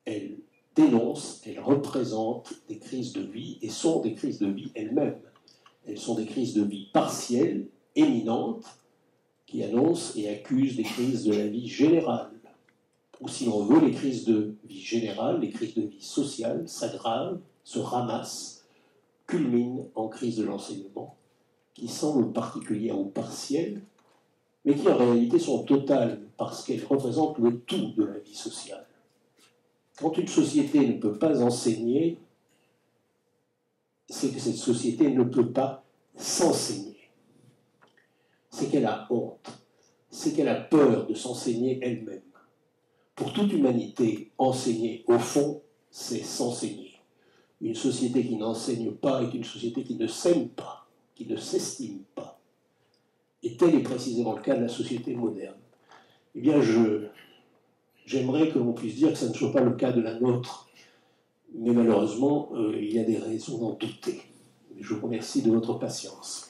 Speaker 2: Elles dénoncent, elles représentent des crises de vie et sont des crises de vie elles-mêmes. Elles sont des crises de vie partielles, éminentes, qui annoncent et accusent des crises de la vie générale. Ou si l'on veut, les crises de vie générale, les crises de vie sociale s'aggravent, se ramassent, culminent en crise de l'enseignement, qui semblent particulières ou partielles, mais qui en réalité sont totales, parce qu'elles représentent le tout de la vie sociale. Quand une société ne peut pas enseigner, c'est que cette société ne peut pas s'enseigner. C'est qu'elle a honte, c'est qu'elle a peur de s'enseigner elle-même. Pour toute humanité, enseigner, au fond, c'est s'enseigner. Une société qui n'enseigne pas est une société qui ne s'aime pas, qui ne s'estime pas. Et tel est précisément le cas de la société moderne. Eh bien, j'aimerais que l'on puisse dire que ça ne soit pas le cas de la nôtre, mais malheureusement, il y a des raisons d'en douter. Je vous remercie de votre patience.